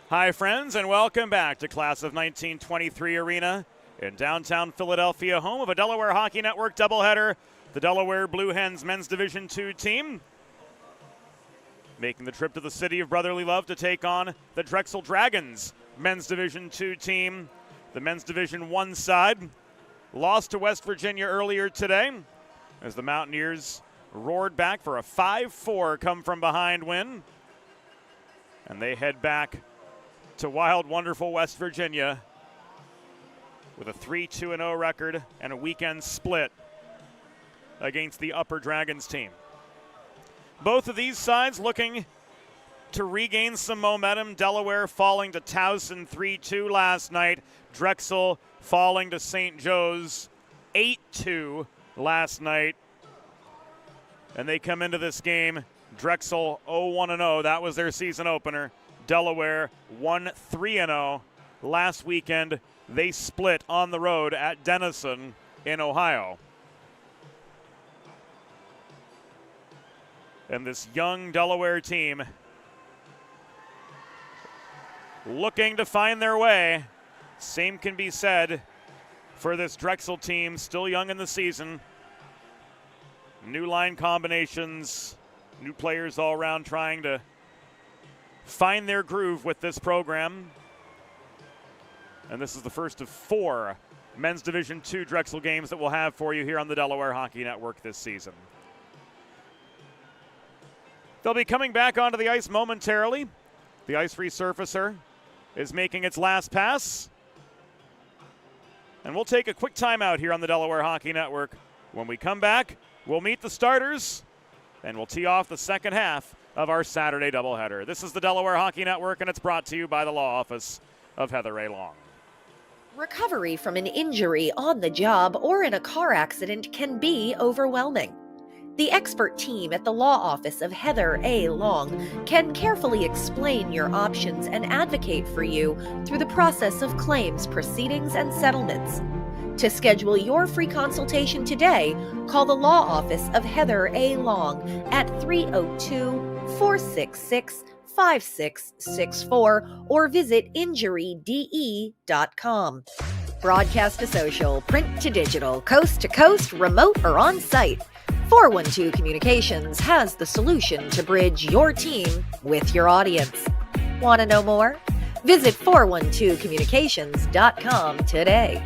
Hi, friends, and welcome back to Class of 1923 Arena in downtown Philadelphia, home of a Delaware Hockey Network doubleheader. The Delaware Blue Hens men's Division II team making the trip to the city of brotherly love to take on the Drexel Dragons men's Division II team. The men's Division I side lost to West Virginia earlier today as the Mountaineers roared back for a 5-4 come-from-behind win. And they head back to wild, wonderful West Virginia with a 3-2-0 record and a weekend split against the Upper Dragons team. Both of these sides looking to regain some momentum. Delaware falling to Towson 3-2 last night. Drexel falling to St. Joe's 8-2 last night. And they come into this game, Drexel 0-1-0. That was their season opener. Delaware 1-3-0. Last weekend, they split on the road at Denison in Ohio. And this young Delaware team looking to find their way. Same can be said for this Drexel team, still young in the season. New line combinations, new players all around trying to find their groove with this program. And this is the first of 4 men's Division II Drexel games that we'll have for you here on the Delaware Hockey Network this season. They'll be coming back onto the ice momentarily. The ice resurfacer is making its last pass. And we'll take a quick timeout here on the Delaware Hockey Network. When we come back, we'll meet the starters, and we'll tee off the second half of our Saturday doubleheader. This is the Delaware Hockey Network, and it's brought to you by the law office of Heather A. Long. Recovery from an injury on the job or in a car accident can be overwhelming. The expert team at the law office of Heather A. Long can carefully explain your options and advocate for you through the process of claims, proceedings, and settlements. To schedule your free consultation today, call the law office of Heather A. Long at 302-466-5664 or visit injuryde.com. Broadcast to social, print to digital, coast to coast, remote or on site. 412 Communications has the solution to bridge your team with your audience. Want to know more? Visit 412communications.com today.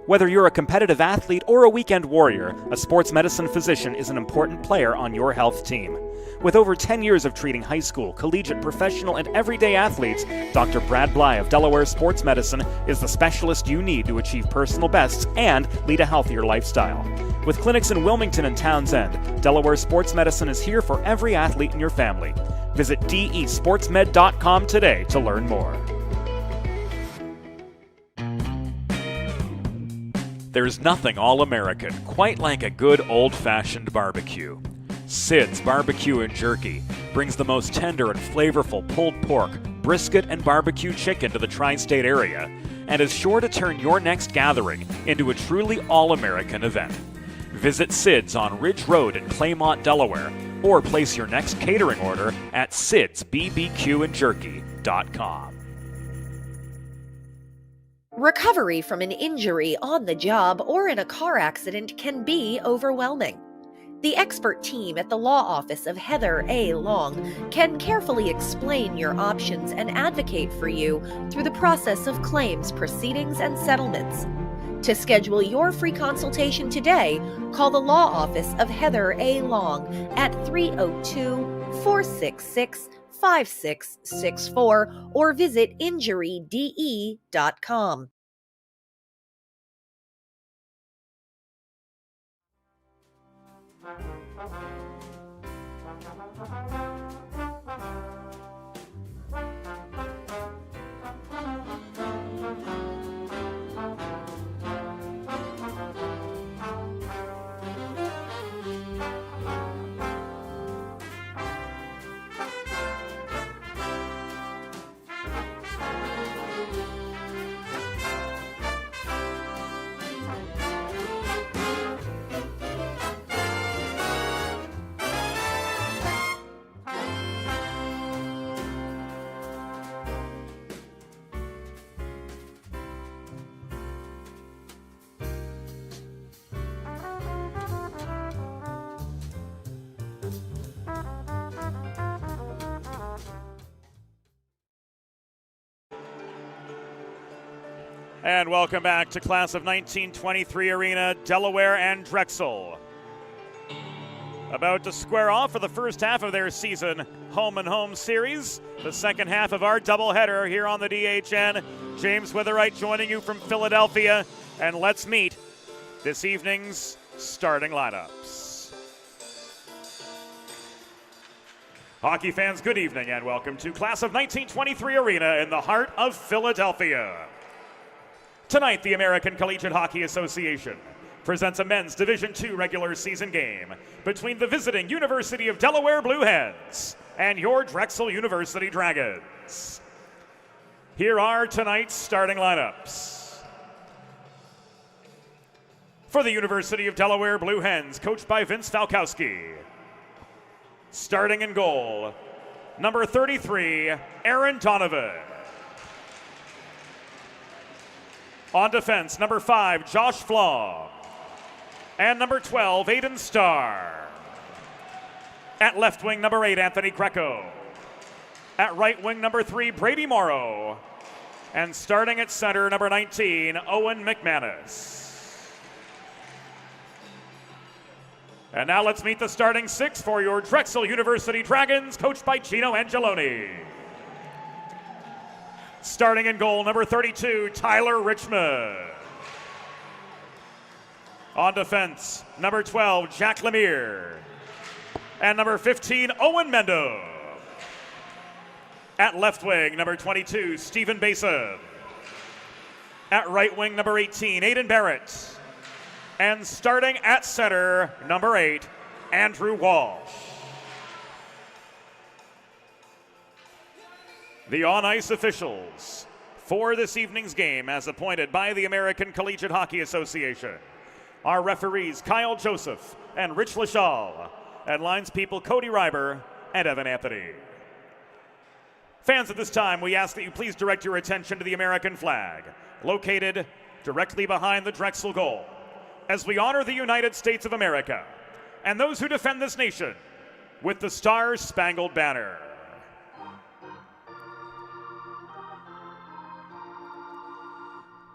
Whether you're a competitive athlete or a weekend warrior, a sports medicine physician is an important player on your health team. With over 10 years of treating high school, collegiate, professional, and everyday athletes, Dr. Brad Bly of Delaware Sports Medicine is the specialist you need to achieve personal bests and lead a healthier lifestyle. With clinics in Wilmington and Townsend, Delaware Sports Medicine is here for every athlete in your family. Visit desportsmed.com today to learn more. There's nothing all-American quite like a good old-fashioned barbecue. Sid's Barbecue and Jerky brings the most tender and flavorful pulled pork, brisket, and barbecue chicken to the tri-state area and is sure to turn your next gathering into a truly all-American event. Visit Sid's on Ridge Road in Claymont, Delaware, or place your next catering order at sidsbbqandjerky.com. Recovery from an injury on the job or in a car accident can be overwhelming. The expert team at the law office of Heather A. Long can carefully explain your options and advocate for you through the process of claims, proceedings, and settlements. To schedule your free consultation today, call the law office of Heather A. Long at 302-466-5664 or visit injuryde.com. And welcome back to Class of 1923 Arena, Delaware and Drexel. About to square off for the first half of their season home and home series. The second half of our doubleheader here on the DHN. James Witherite joining you from Philadelphia. And let's meet this evening's starting lineups. Hockey fans, good evening and welcome to Class of 1923 Arena in the heart of Philadelphia. Tonight, the American Collegiate Hockey Association presents a men's Division II regular season game between the visiting University of Delaware Blue Hens and your Drexel University Dragons. Here are tonight's starting lineups. For the University of Delaware Blue Hens, coached by Vince Falkowski. Starting in goal, number 33, Aaron Donovan. On defense, number 5, Josh Flom. And number 12, Aiden Starr. At left wing, number 8, Anthony Greco. At right wing, number 3, Brady Morrow. And starting at center, number 19, Owen McManus. And now let's meet the starting six for your Drexel University Dragons, coached by Gino Angeloni. Starting in goal, number 32, Tyler Richmond. On defense, number 12, Jack Lemire. And number 15, Owen Mendo. At left wing, number 22, Stephen Basin. At right wing, number 18, Aiden Barrett. And starting at center, number 8, Andrew Walsh. The on-ice officials for this evening's game, as appointed by the American Collegiate Hockey Association, are referees Kyle Joseph and Rich Lachal, and linespeople Cody Reiber and Evan Anthony. Fans, at this time, we ask that you please direct your attention to the American flag, located directly behind the Drexel goal, as we honor the United States of America and those who defend this nation with the Star-Spangled Banner.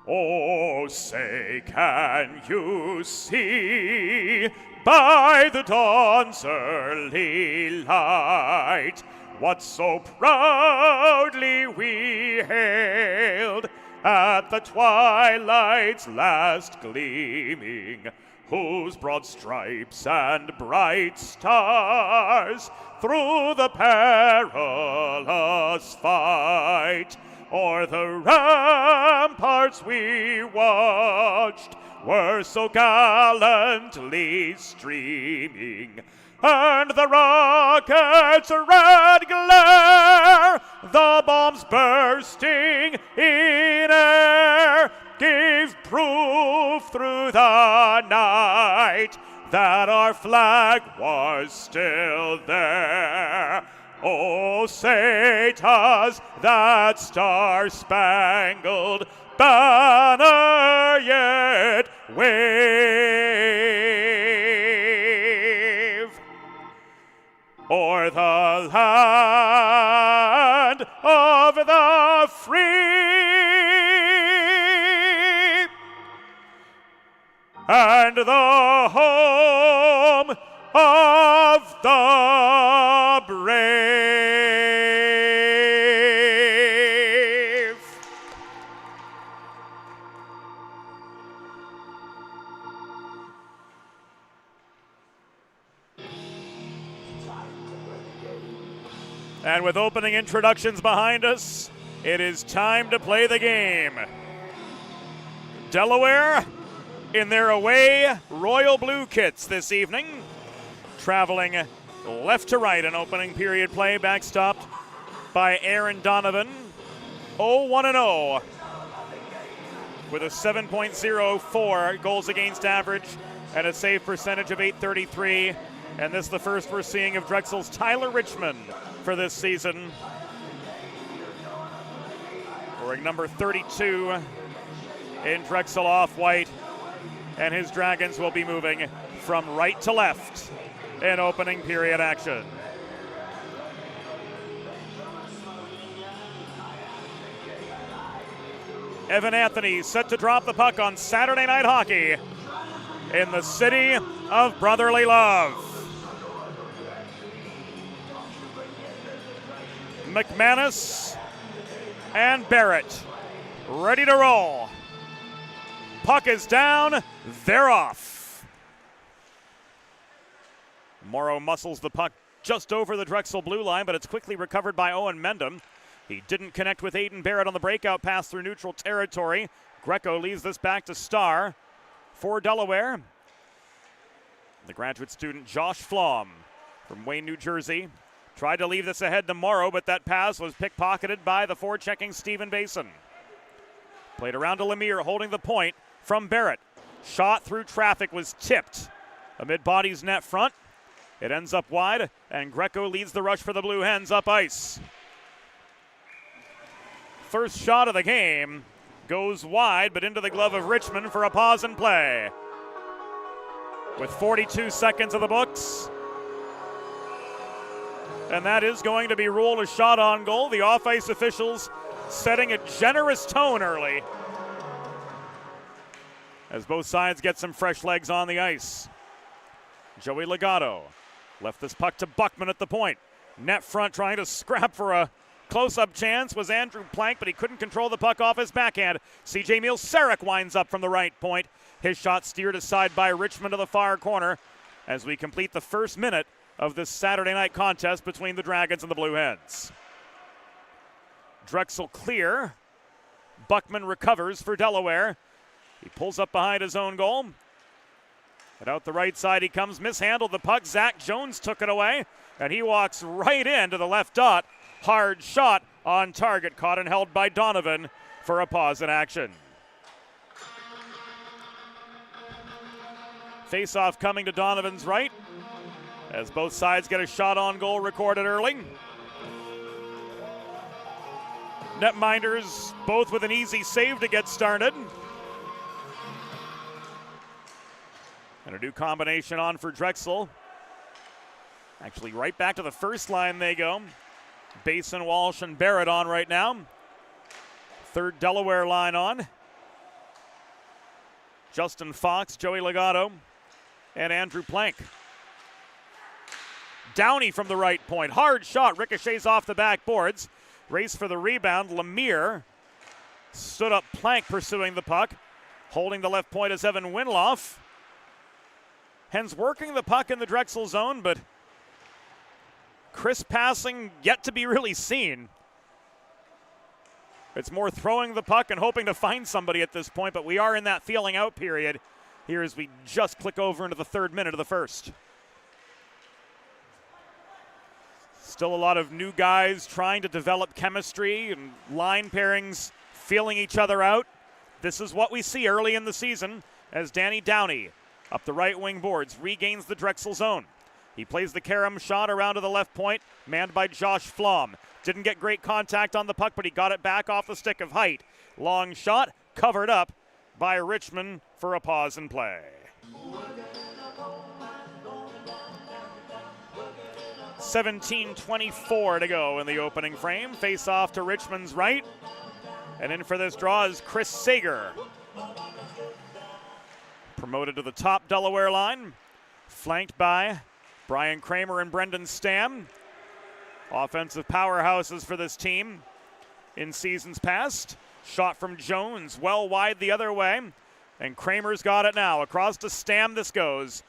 Oh, say, can you see by the dawn's early light what so proudly we hailed at the twilight's last gleaming, whose broad stripes and bright stars through the perilous fight o'er the ramparts we watched were so gallantly streaming, and the rocket's red glare, the bombs bursting in air, gave proof through the night that our flag was still there. Oh, say does that star-spangled banner yet wave o'er the land of the free and the home of the brave. And with opening introductions behind us, it is time to play the game. Delaware in their away royal blue kits this evening, traveling left to right in opening period play, backstopped by Aaron Donovan. 0-1-0 with a 7.04 goals against average and a save percentage of .833. And this is the first we're seeing of Drexel's Tyler Richmond for this season. Wearing number 32 in Drexel off-white. And his Dragons will be moving from right to left in opening period action. Evan Anthony set to drop the puck on Saturday Night Hockey in the city of brotherly love. McManus and Barrett ready to roll. Puck is down, they're off. Morrow muscles the puck just over the Drexel blue line, but it's quickly recovered by Owen Mendham. He didn't connect with Aiden Barrett on the breakout pass through neutral territory. Greco leaves this back to Starr for Delaware. The graduate student Josh Flom from Wayne, New Jersey, tried to leave this ahead to Morrow, but that pass was pickpocketed by the forechecking Stephen Basin. Played around to Lemire, holding the point from Barrett. Shot through traffic was tipped amid Body's net front. It ends up wide, and Greco leads the rush for the Blue Hens up ice. First shot of the game goes wide, but into the glove of Richmond for a pause in play. With 42 seconds of the books, and that is going to be ruled a shot on goal. The off-ice officials setting a generous tone early as both sides get some fresh legs on the ice. Joey Legato left this puck to Buckman at the point. Net front trying to scrap for a close-up chance was Andrew Plank, but he couldn't control the puck off his backhand. CJ Mielcerek winds up from the right point. His shot steered aside by Richmond to the far corner as we complete the first minute of this Saturday night contest between the Dragons and the Blue Hens. Drexel clear. Buckman recovers for Delaware. He pulls up behind his own goal. And out the right side he comes, mishandled the puck. Zach Jones took it away, and he walks right into the left dot. Hard shot on target, caught and held by Donovan for a pause in action. Face-off coming to Donovan's right as both sides get a shot on goal recorded early. Netminders both with an easy save to get started. And a new combination on for Drexel. Actually, right back to the first line they go. Basin, Walsh, and Barrett on right now. Third Delaware line on. Justin Fox, Joey Legato, and Andrew Plank. Downey from the right point. Hard shot, ricochets off the backboards. Race for the rebound. Lemire stood up Plank pursuing the puck. Holding the left point is Evan Winloff. Hens working the puck in the Drexel zone, but crisp passing yet to be really seen. It's more throwing the puck and hoping to find somebody at this point, but we are in that feeling out period here as we just click over into the third minute of the first. Still a lot of new guys trying to develop chemistry and line pairings, feeling each other out. This is what we see early in the season as Danny Downey up the right wing boards regains the Drexel zone. He plays the Karam shot around to the left point, manned by Josh Flom. Didn't get great contact on the puck, but he got it back off the stick of Height. Long shot, covered up by Richmond for a pause in play. .17:24 to go in the opening frame. Face off to Richmond's right. And in for this draw is Chris Sager. Promoted to the top Delaware line. Flanked by Brian Kramer and Brendan Stam. Offensive powerhouses for this team in seasons past. Shot from Jones, well wide the other way. And Kramer's got it now. Across to Stam this goes.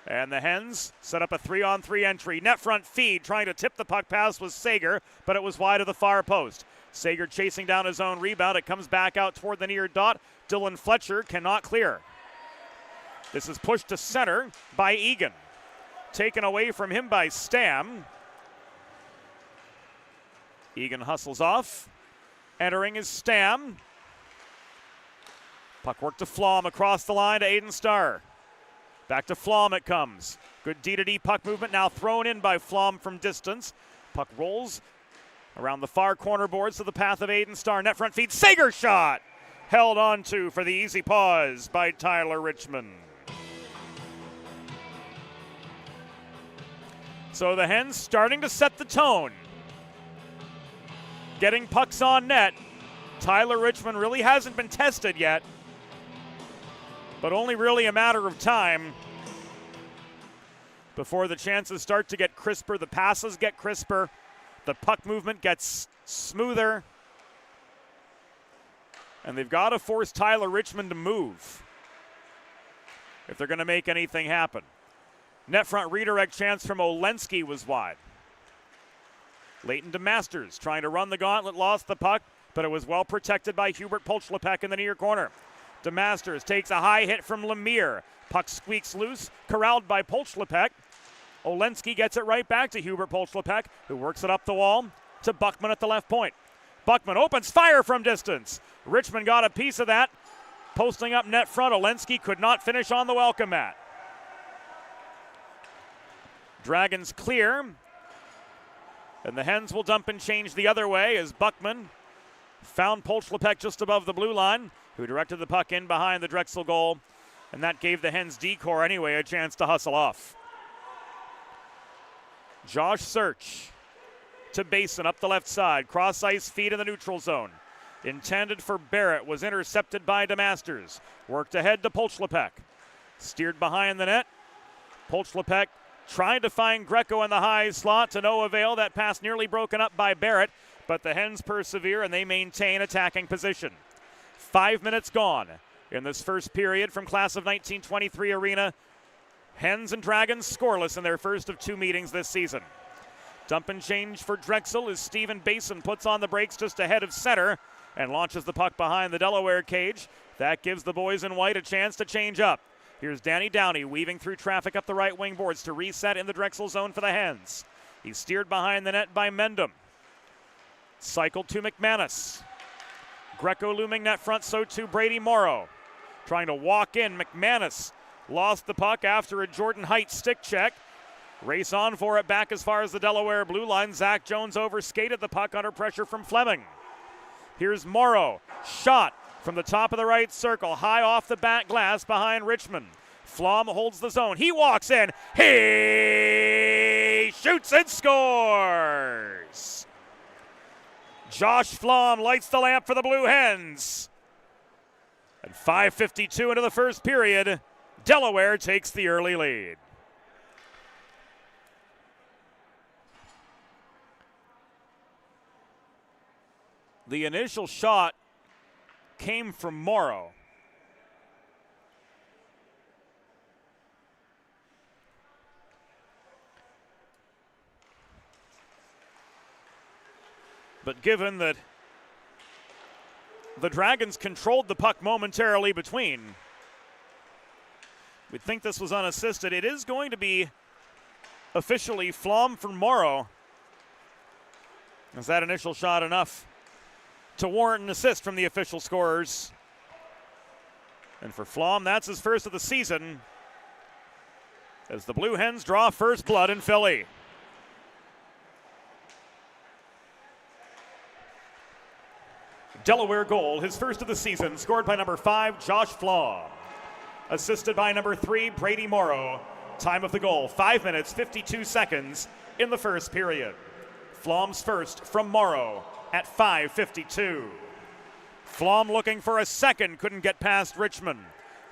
And the Hens set up a 3-on-3 entry. Net front feed, trying to tip the puck pass was Sager, but it was wide of the far post. Sager chasing down his own rebound. It comes back out toward the near dot. Dylan Fletcher cannot clear. This is pushed to center by Egan. Taken away from him by Stam. Egan hustles off. Entering is Stam. Puck work to Flom across the line to Aiden Starr. Back to Flom it comes. Good D-to-D puck movement now thrown in by Flom from distance. Puck rolls around the far corner boards to the path of Aiden Starr. Net front feed, Sager shot! Held on to for the easy pause by Tyler Richmond. So the Hens starting to set the tone. Getting pucks on net Tyler Richmond really hasn't been tested yet, but only really a matter of time before the chances start to get crisper, the passes get crisper, the puck movement gets smoother, and they've got to force Tyler Richmond to move if they're going to make anything happen. Net front redirect chance from Olensky was wide. Leighton to Masters, trying to run the gauntlet, lost the puck, but it was well protected by Hubert Polchlepek in the near corner. DeMasters takes a high hit from Lemire. Puck squeaks loose, corralled by Polchlepek. Olensky gets it right back to Hubert Polchlepek, who works it up the wall to Buckman at the left point. Buckman opens fire from distance. Richmond got a piece of that. Posting up net front, Olensky could not finish on the welcome mat. Dragons clear. And the Hens will dump and change the other way as Buckman found Polchlepek just above the blue line, who directed the puck in behind the Drexel goal. And that gave the Hens D-corps anyway a chance to hustle off. Josh Search to Basin up the left side. Cross ice feed in the neutral zone. Intended for Barrett, was intercepted by DeMasters. Worked ahead to Polchlepek. Steered behind the net. Polchlepek trying to find Greco in the high slot to no avail. That pass nearly broken up by Barrett, but the Hens persevere and they maintain attacking position. 5 minutes gone in this first period from Class of 1923 Arena. Hens and Dragons scoreless in their first of two meetings this season. Dump and change for Drexel as Stephen Basin puts on the brakes just ahead of center and launches the puck behind the Delaware cage. That gives the boys in white a chance to change up. Here's Danny Downey weaving through traffic up the right wing boards to reset in the Drexel zone for the Hens. He's steered behind the net by Mendham. Cycled to McManus. Greco looming net front, so too Brady Morrow. Trying to walk in, McManus lost the puck after a Jordan Height stick check. Race on for it back as far as the Delaware blue line. Zach Jones overskated the puck under pressure from Fleming. Here's Morrow, shot from the top of the right circle, high off the back glass behind Richmond. Flom holds the zone. He walks in. He shoots and scores. Josh Flom lights the lamp for the Blue Hens. And 5:52 into the first period, Delaware takes the early lead. The initial shot came from Morrow. But given that the Dragons controlled the puck momentarily between, we'd think this was unassisted. It is going to be officially Flom from Morrow. Is that initial shot enough to warrant an assist from the official scorers? And for Flom, that's his first of the season as the Blue Hens draw first blood in Philly. Delaware goal, his first of the season, scored by number 5, Josh Flom. Assisted by number 3, Brady Morrow. Time of the goal, 5 minutes, 52 seconds in the first period. Flom's first from Morrow at 5:52. Flom looking for a second, couldn't get past Richmond.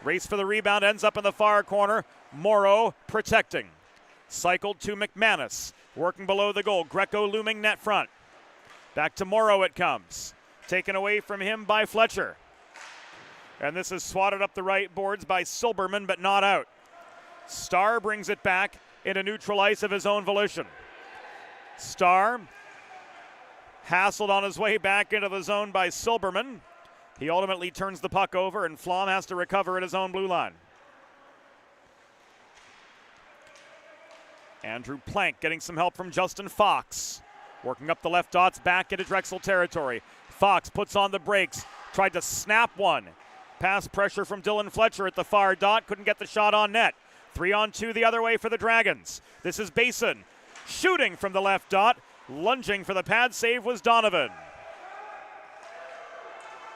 Race for the rebound, ends up in the far corner. Morrow protecting. Cycled to McManus, working below the goal. Greco looming net front. Back to Morrow it comes. Taken away from him by Fletcher. And this is swatted up the right boards by Silberman, but not out. Starr brings it back into neutral ice of his own volition. Starr hassled on his way back into the zone by Silberman. He ultimately turns the puck over, and Flom has to recover at his own blue line. Andrew Plank getting some help from Justin Fox. Working up the left dots back into Drexel territory. Fox puts on the brakes, tried to snap one. Pass pressure from Dylan Fletcher at the far dot, couldn't get the shot on net. 3-on-2 the other way for the Dragons. This is Basin, shooting from the left dot. Lunging for the pad save was Donovan.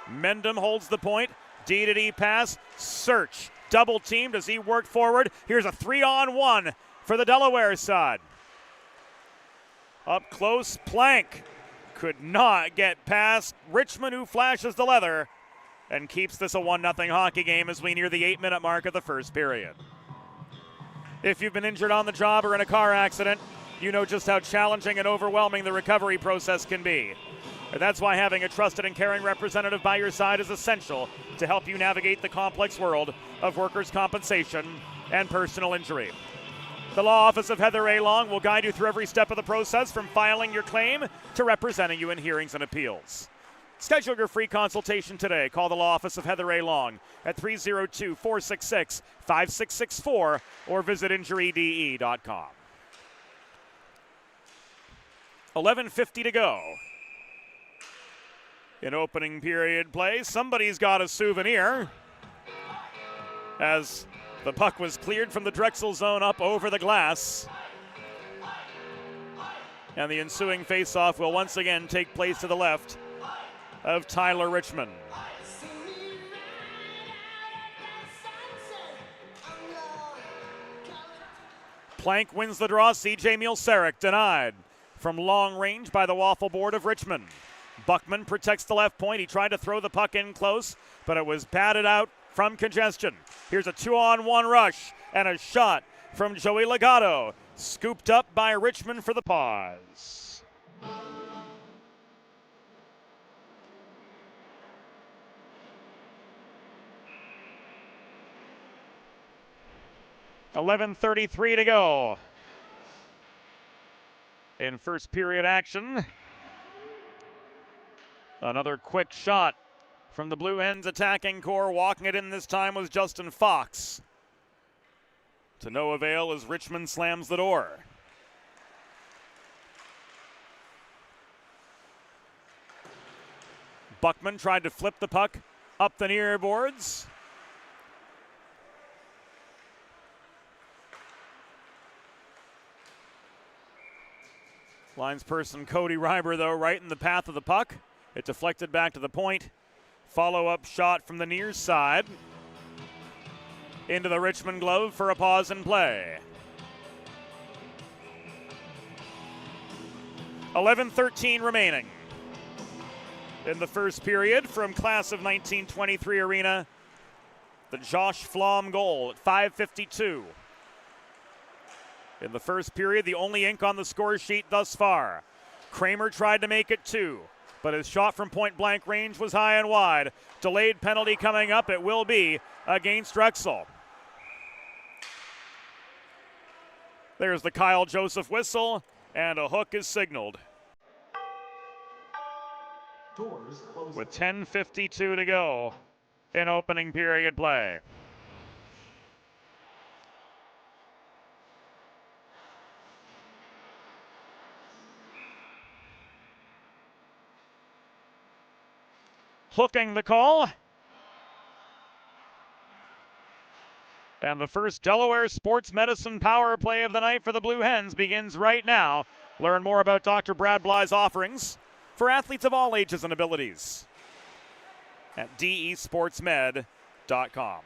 Mendham holds the point. D-to-D pass. Search. Double teamed as he worked forward. Here's a 3-on-1 for the Delaware side. Up close, Plank could not get past Richmond, who flashes the leather and keeps this a 1-0 hockey game as we near the 8-minute mark of the first period. If you've been injured on the job or in a car accident, you know just how challenging and overwhelming the recovery process can be. And that's why having a trusted and caring representative by your side is essential to help you navigate the complex world of workers' compensation and personal injury. The law office of Heather A. Long will guide you through every step of the process, from filing your claim to representing you in hearings and appeals. Schedule your free consultation today. Call the law office of Heather A. Long at 302-466-5664 or visit injuryde.com. 11:50 to go. In opening period play, somebody's got a souvenir as the puck was cleared from the Drexel zone up over the glass. And the ensuing faceoff will once again take place to the left of Tyler Richmond. Plank wins the draw. C.J. Mielceric denied from long range by the waffle board of Richmond. Buckman protects the left point. He tried to throw the puck in close, but it was batted out from congestion. Here's a 2-on-1 rush and a shot from Joey Legato. Scooped up by Richmond for the pause. $11:33 to go in first period action. Another quick shot from the Blue Hens attacking core. Walking it in this time was Justin Fox. To no avail as Richmond slams the door. Buckman tried to flip the puck up the near boards. Linesperson Cody Reiber, though, right in the path of the puck. It deflected back to the point. Follow-up shot from the near side. Into the Richmond glove for a pause in play. 11:13 remaining in the first period from class of 1923 arena. The Josh Flom goal at 5:52. In the first period, the only ink on the score sheet thus far. Kramer tried to make it 2, but his shot from point-blank range was high and wide. Delayed penalty coming up. It will be against Drexel. There's the Kyle Joseph whistle, and a hook is signaled. With 10:52 to go in opening period play. Hooking the call. And the first Delaware Sports Medicine power play of the night for the Blue Hens begins right now. Learn more about Dr. Brad Bly's offerings for athletes of all ages and abilities at desportsmed.com.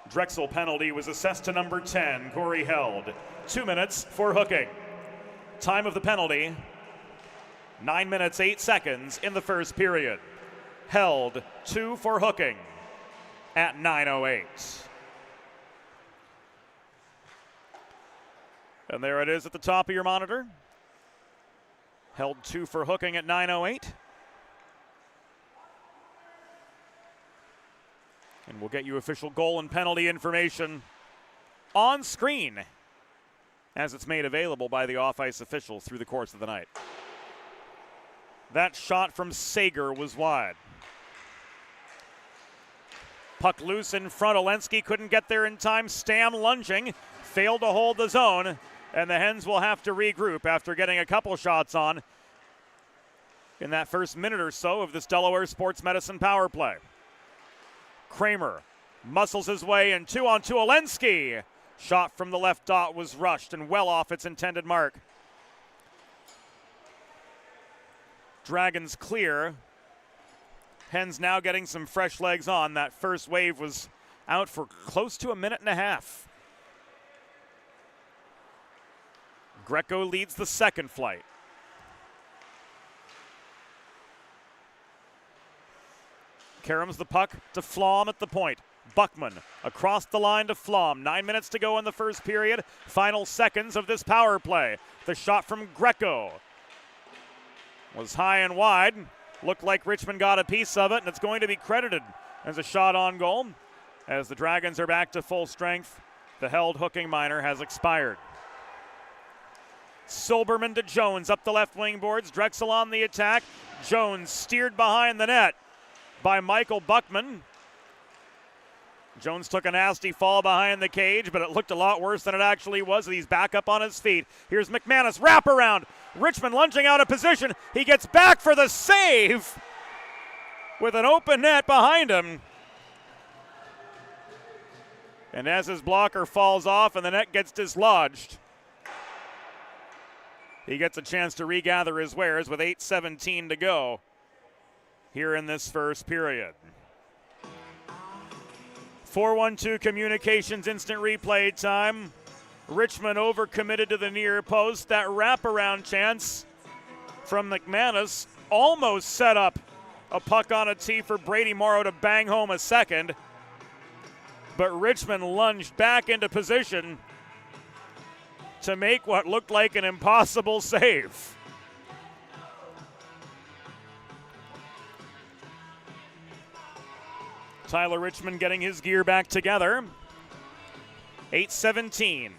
Drexel penalty was assessed to number 10, Corey Held. 2 minutes for hooking. Time of the penalty, 9 minutes, 8 seconds in the first period. Held 2 for hooking at 9:08. And there it is at the top of your monitor. Held 2 for hooking at 9:08. And we'll get you official goal and penalty information on screen as it's made available by the off-ice officials through the course of the night. That shot from Sager was wide. Puck loose in front. Olensky couldn't get there in time. Stam lunging, failed to hold the zone, and the Hens will have to regroup after getting a couple shots on in that first minute or so of this Delaware Sports Medicine power play. Kramer muscles his way in 2-on-2. Olensky. Shot from the left dot was rushed and well off its intended mark. Dragons clear. Hens now getting some fresh legs on. That first wave was out for close to a minute and a half. Greco leads the second flight. Caroms the puck to Flom at the point. Buckman across the line to Flom. 9 minutes to go in the first period. Final seconds of this power play. The shot from Greco was high and wide. Looked like Richmond got a piece of it, and it's going to be credited as a shot on goal. As the Dragons are back to full strength, the held hooking minor has expired. Silberman to Jones up the left wing boards. Drexel on the attack. Jones steered behind the net by Michael Buckman. Jones took a nasty fall behind the cage, but it looked a lot worse than it actually was. He's back up on his feet. Here's McManus, wraparound. Richmond lunging out of position. He gets back for the save with an open net behind him. And as his blocker falls off and the net gets dislodged, he gets a chance to regather his wares with 8:17 to go here in this first period. 4-1-2 Communications instant replay time. Richmond overcommitted to the near post. That wraparound chance from McManus almost set up a puck on a tee for Brady Morrow to bang home a second. But Richmond lunged back into position to make what looked like an impossible save. Tyler Richmond getting his gear back together. 8:17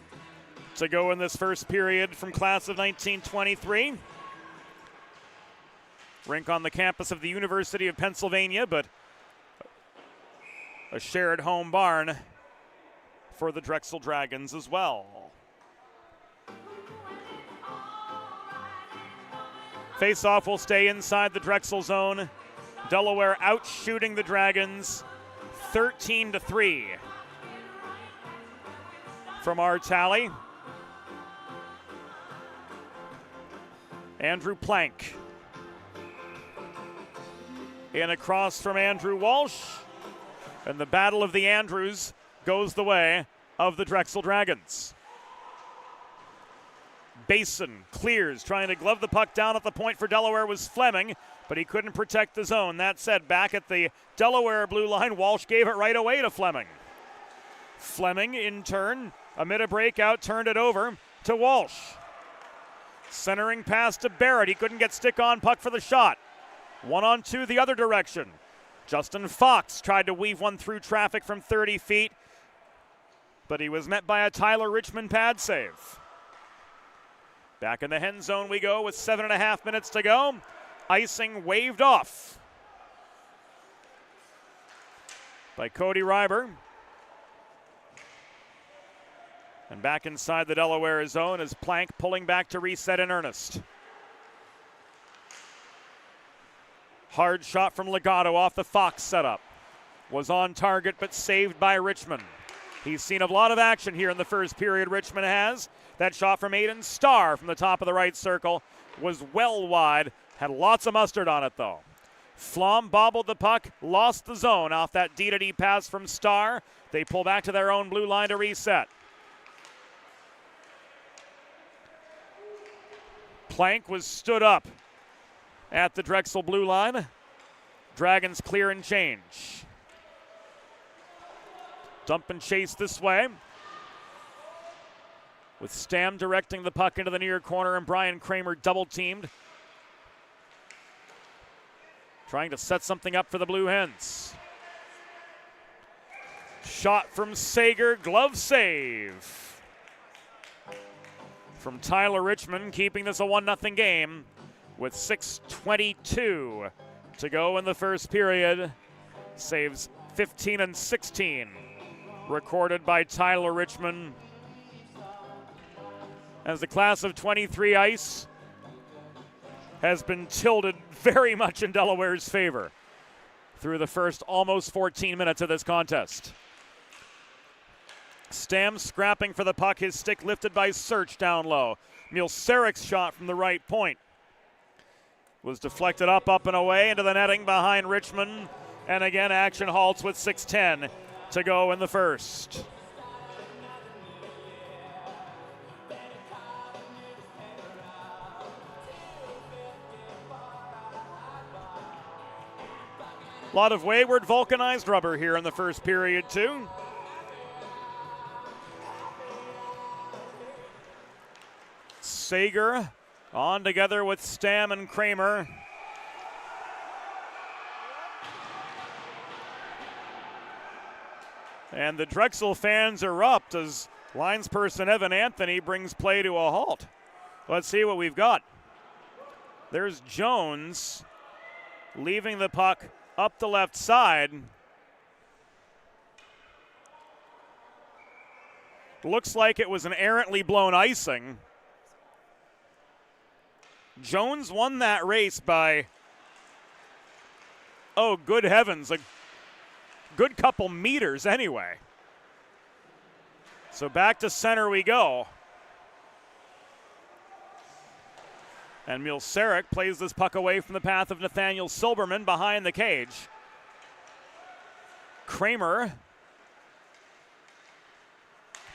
to go in this first period from class of 1923. Rink on the campus of the University of Pennsylvania, but a shared home barn for the Drexel Dragons as well. Face-off will stay inside the Drexel zone. Delaware out shooting the Dragons 13-3 from our tally. Andrew Plank in across from Andrew Walsh. And the battle of the Andrews goes the way of the Drexel Dragons. Basin clears, trying to glove the puck down at the point for Delaware was Fleming, but he couldn't protect the zone. That said, back at the Delaware blue line, Walsh gave it right away to Fleming. Fleming, in turn, amid a breakout, turned it over to Walsh. Centering pass to Barrett. He couldn't get stick-on puck for the shot. 1-on-2 the other direction. Justin Fox tried to weave one through traffic from 30 feet, but he was met by a Tyler Richmond pad save. Back in the hen zone we go with 7.5 minutes to go. Icing waved off by Cody Reiber. And back inside the Delaware zone is Plank pulling back to reset in earnest. Hard shot from Legato off the Fox setup. Was on target but saved by Richmond. He's seen a lot of action here in the first period, Richmond has. That shot from Aiden Starr from the top of the right circle was well wide. Had lots of mustard on it though. Flom bobbled the puck, lost the zone off that D-to-D pass from Starr. They pull back to their own blue line to reset. Plank was stood up at the Drexel blue line. Dragons clear and change. Dump and chase this way, with Stam directing the puck into the near corner and Brian Kramer double teamed, trying to set something up for the Blue Hens. Shot from Sager, glove save from Tyler Richmond, keeping this a 1-0 game with 6:22 to go in the first period. Saves 15 and 16 recorded by Tyler Richmond. As the class of 23 ice has been tilted very much in Delaware's favor through the first almost 14 minutes of this contest. Stam scrapping for the puck, his stick lifted by Search down low. Milceric's shot from the right point was deflected up and away into the netting behind Richmond. And again, action halts with 6:10 to go in the first. A lot of wayward vulcanized rubber here in the first period, too. Sager on together with Stam and Kramer. And the Drexel fans erupt as linesperson Evan Anthony brings play to a halt. Let's see what we've got. There's Jones leaving the puck up the left side. Looks like it was an errantly blown icing. Jones won that race by, oh, good heavens, a good couple meters anyway. So back to center we go. And Milsarek plays this puck away from the path of Nathaniel Silberman behind the cage. Kramer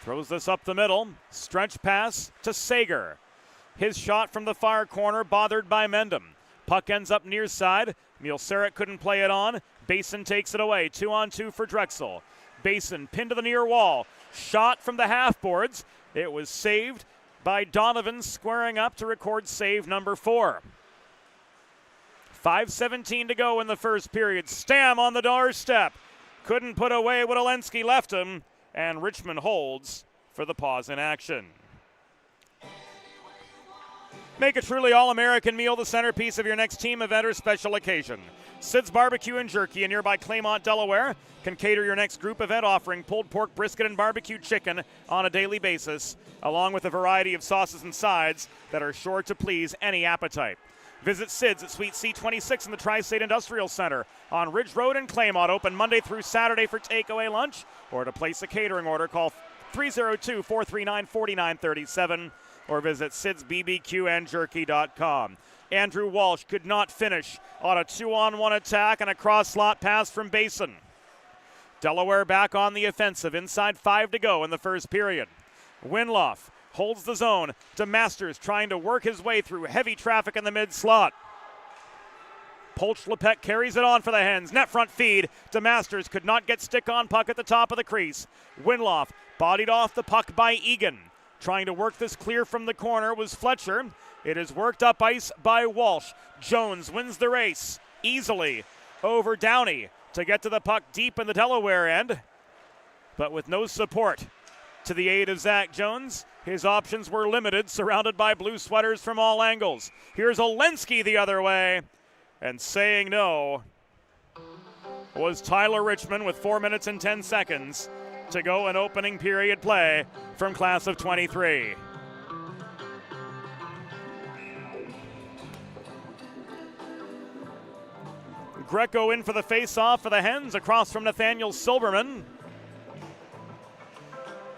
throws this up the middle. Stretch pass to Sager. His shot from the far corner bothered by Mendham. Puck ends up near side. Milsarek couldn't play it on. Basin takes it away. 2-on-2 for Drexel. Basin pinned to the near wall. Shot from the half boards. It was saved by Donovan, squaring up to record save number 4. 5:17 to go in the first period. Stam on the doorstep. Couldn't put away what Olensky left him, and Richmond holds for the pause in action. Make a truly all-American meal the centerpiece of your next team event or special occasion. Sid's Barbecue and Jerky in nearby Claymont, Delaware can cater your next group event, offering pulled pork, brisket, and barbecue chicken on a daily basis, along with a variety of sauces and sides that are sure to please any appetite. Visit Sid's at Suite C26 in the Tri-State Industrial Center on Ridge Road in Claymont, open Monday through Saturday for takeaway lunch, or to place a catering order, call 302-439-4937. or visit sidsbbqandjerky.com. Andrew Walsh could not finish on a 2-on-1 attack and a cross-slot pass from Basin. Delaware back on the offensive, inside 5 to go in the first period. Winloff holds the zone to Masters, trying to work his way through heavy traffic in the mid-slot. Polch-Lepek carries it on for the Hens. Net front feed to Masters, could not get stick on puck at the top of the crease. Winloff bodied off the puck by Egan. Trying to work this clear from the corner was Fletcher. It is worked up ice by Walsh. Jones wins the race easily over Downey to get to the puck deep in the Delaware end, but with no support to the aid of Zach Jones. His options were limited, surrounded by blue sweaters from all angles. Here's Olensky the other way, and saying no was Tyler Richmond with 4 minutes and 10 seconds to go in opening period play from class of 23. Greco in for the face-off for the Hens across from Nathaniel Silberman.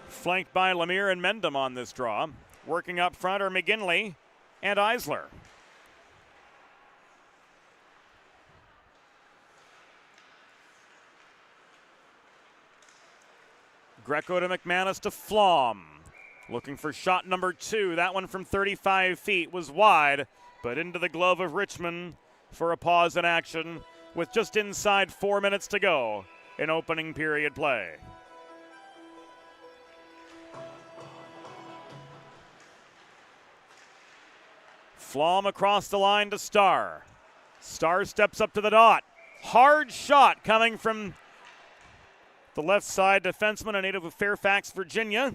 Flanked by Lemire and Mendham on this draw. Working up front are McGinley and Eisler. Greco to McManus to Flom. Looking for shot number 2. That one from 35 feet was wide, but into the glove of Richmond for a pause in action with just inside 4 minutes to go in opening period play. Flom across the line to Starr. Starr steps up to the dot. Hard shot coming from the left side defenseman, a native of Fairfax, Virginia.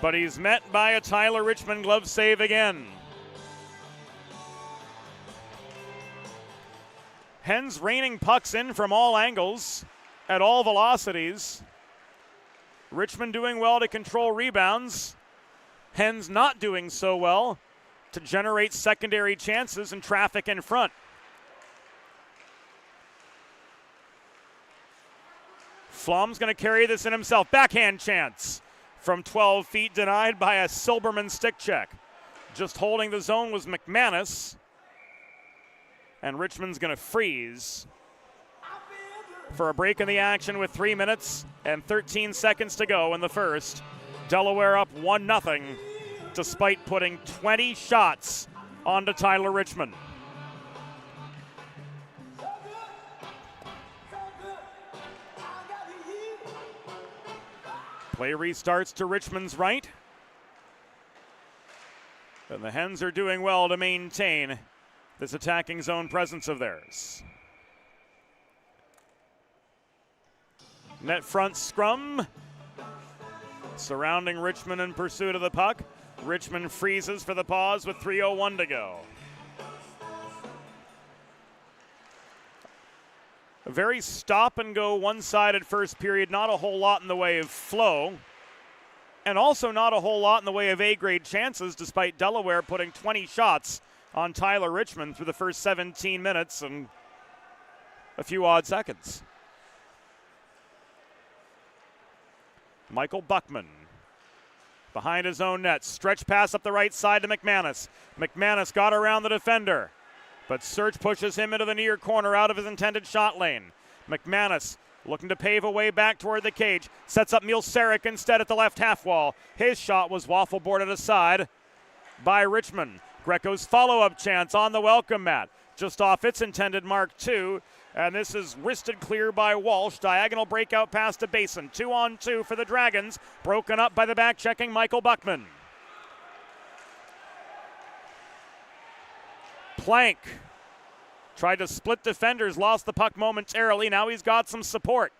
But he's met by a Tyler Richmond glove save again. Hens raining pucks in from all angles at all velocities. Richmond doing well to control rebounds. Hens not doing so well to generate secondary chances and traffic in front. Flom's going to carry this in himself. Backhand chance from 12 feet, denied by a Silberman stick check. Just holding the zone was McManus. And Richmond's going to freeze for a break in the action with 3 minutes and 13 seconds to go in the first. Delaware up 1-0 despite putting 20 shots onto Tyler Richmond. Play restarts to Richmond's right. And the Hens are doing well to maintain this attacking zone presence of theirs. Net front scrum. Surrounding Richmond in pursuit of the puck. Richmond freezes for the pause with 3:01 to go. A very stop-and-go one-sided first period. Not a whole lot in the way of flow. And also not a whole lot in the way of A-grade chances, despite Delaware putting 20 shots on Tyler Richmond through the first 17 minutes and a few odd seconds. Michael Buckman behind his own net. Stretch pass up the right side to McManus. McManus got around the defender, but Search pushes him into the near corner out of his intended shot lane. McManus looking to pave a way back toward the cage. Sets up Mielsarik instead at the left half wall. His shot was waffle boarded aside by Richmond. Greco's follow-up chance on the welcome mat. Just off its intended mark, too. And this is wristed clear by Walsh. Diagonal breakout pass to Basin. 2-on-2 for the Dragons. Broken up by the back-checking Michael Buckman. Plank tried to split defenders, lost the puck momentarily. Now he's got some support.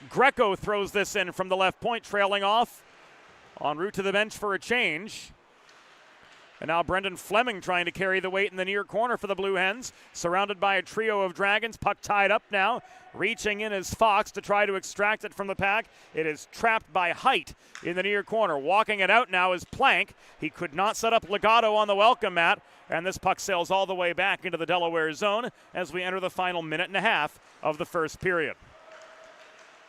Greco throws this in from the left point, trailing off en route to the bench for a change. And now Brendan Fleming trying to carry the weight in the near corner for the Blue Hens. Surrounded by a trio of Dragons. Puck tied up now. Reaching in is Fox to try to extract it from the pack. It is trapped by Height in the near corner. Walking it out now is Plank. He could not set up Legato on the welcome mat. And this puck sails all the way back into the Delaware zone as we enter the final minute and a half of the first period.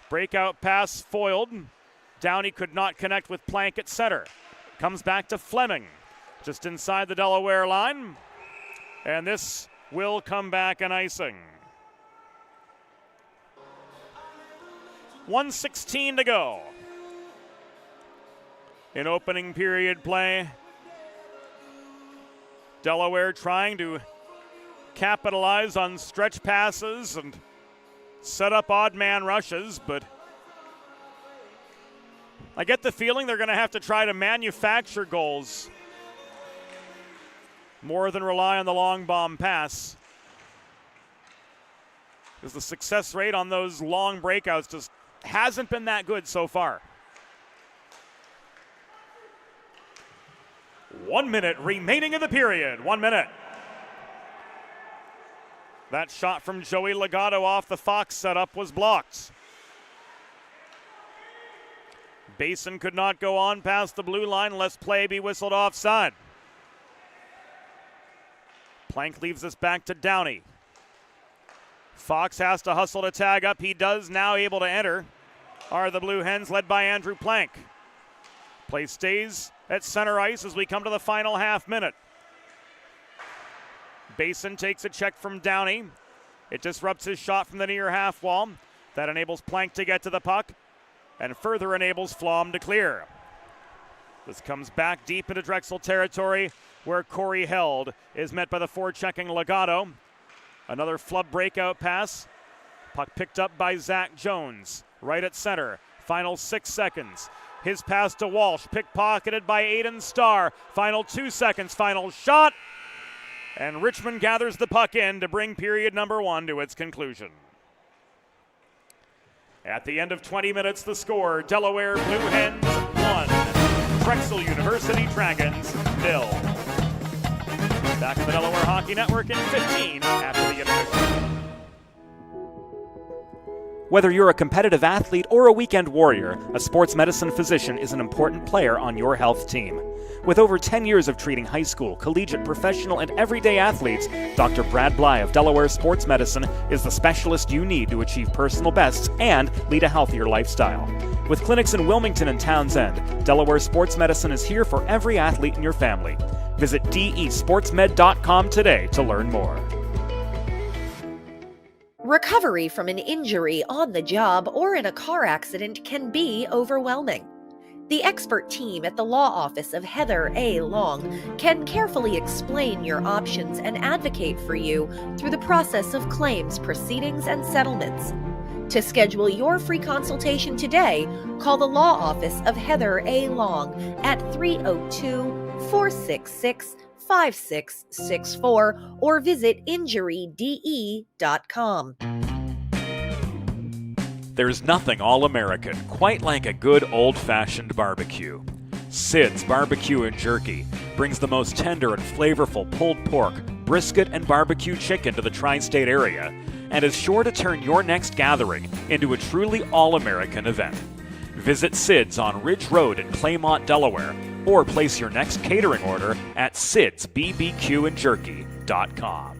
Breakout pass foiled. Downey could not connect with Plank at center. Comes back to Fleming. Just inside the Delaware line. And this will come back an icing. 1:16 to go in opening period play. Delaware trying to capitalize on stretch passes and set up odd man rushes, but I get the feeling they're going to have to try to manufacture goals more than rely on the long bomb pass, because the success rate on those long breakouts just hasn't been that good so far. 1 minute remaining in the period. 1 minute. That shot from Joey Legato off the Fox setup was blocked. Basin could not go on past the blue line lest play be whistled offside. Plank leaves this back to Downey. Fox has to hustle to tag up. He does, now able to enter are the Blue Hens led by Andrew Plank. Play stays at center ice as we come to the final half minute. Basin takes a check from Downey. It disrupts his shot from the near half wall. That enables Plank to get to the puck and further enables Flom to clear. This comes back deep into Drexel territory where Corey Held is met by the forechecking Legato. Another flub breakout pass. Puck picked up by Zach Jones, right at center. Final 6 seconds. His pass to Walsh, pickpocketed by Aiden Starr. Final 2 seconds, final shot. And Richmond gathers the puck in to bring period number 1 to its conclusion. At the end of 20 minutes, the score, Delaware Blue Hens 1, Drexel University Dragons 0. Back in the Delaware Hockey Network in 15 after the intermission. Whether you're a competitive athlete or a weekend warrior, a sports medicine physician is an important player on your health team. With over 10 years of treating high school, collegiate, professional, and everyday athletes, Dr. Brad Bly of Delaware Sports Medicine is the specialist you need to achieve personal bests and lead a healthier lifestyle. With clinics in Wilmington and Townsend, Delaware Sports Medicine is here for every athlete in your family. Visit desportsmed.com today to learn more. Recovery from an injury on the job or in a car accident can be overwhelming. The expert team at the law office of Heather A. Long can carefully explain your options and advocate for you through the process of claims, proceedings, and settlements. To schedule your free consultation today, call the law office of Heather A. Long at 302-466-5664 or visit injuryde.com. There's nothing all-American quite like a good old-fashioned barbecue. Sid's Barbecue and Jerky brings the most tender and flavorful pulled pork, brisket, and barbecue chicken to the tri-state area and is sure to turn your next gathering into a truly all-American event. Visit Sid's on Ridge Road in Claymont, Delaware, or place your next catering order at sidsbbqandjerky.com.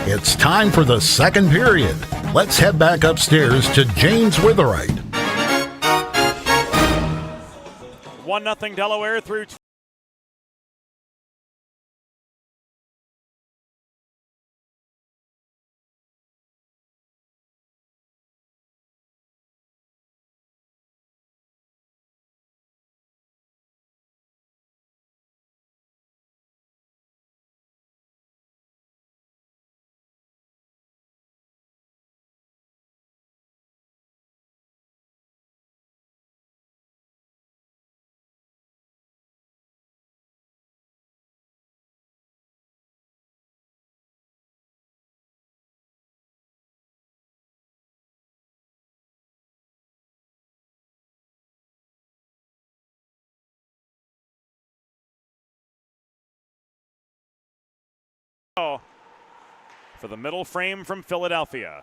It's time for the second period. Let's head back upstairs to James Witherite. 1-0 Delaware through for the middle frame from Philadelphia.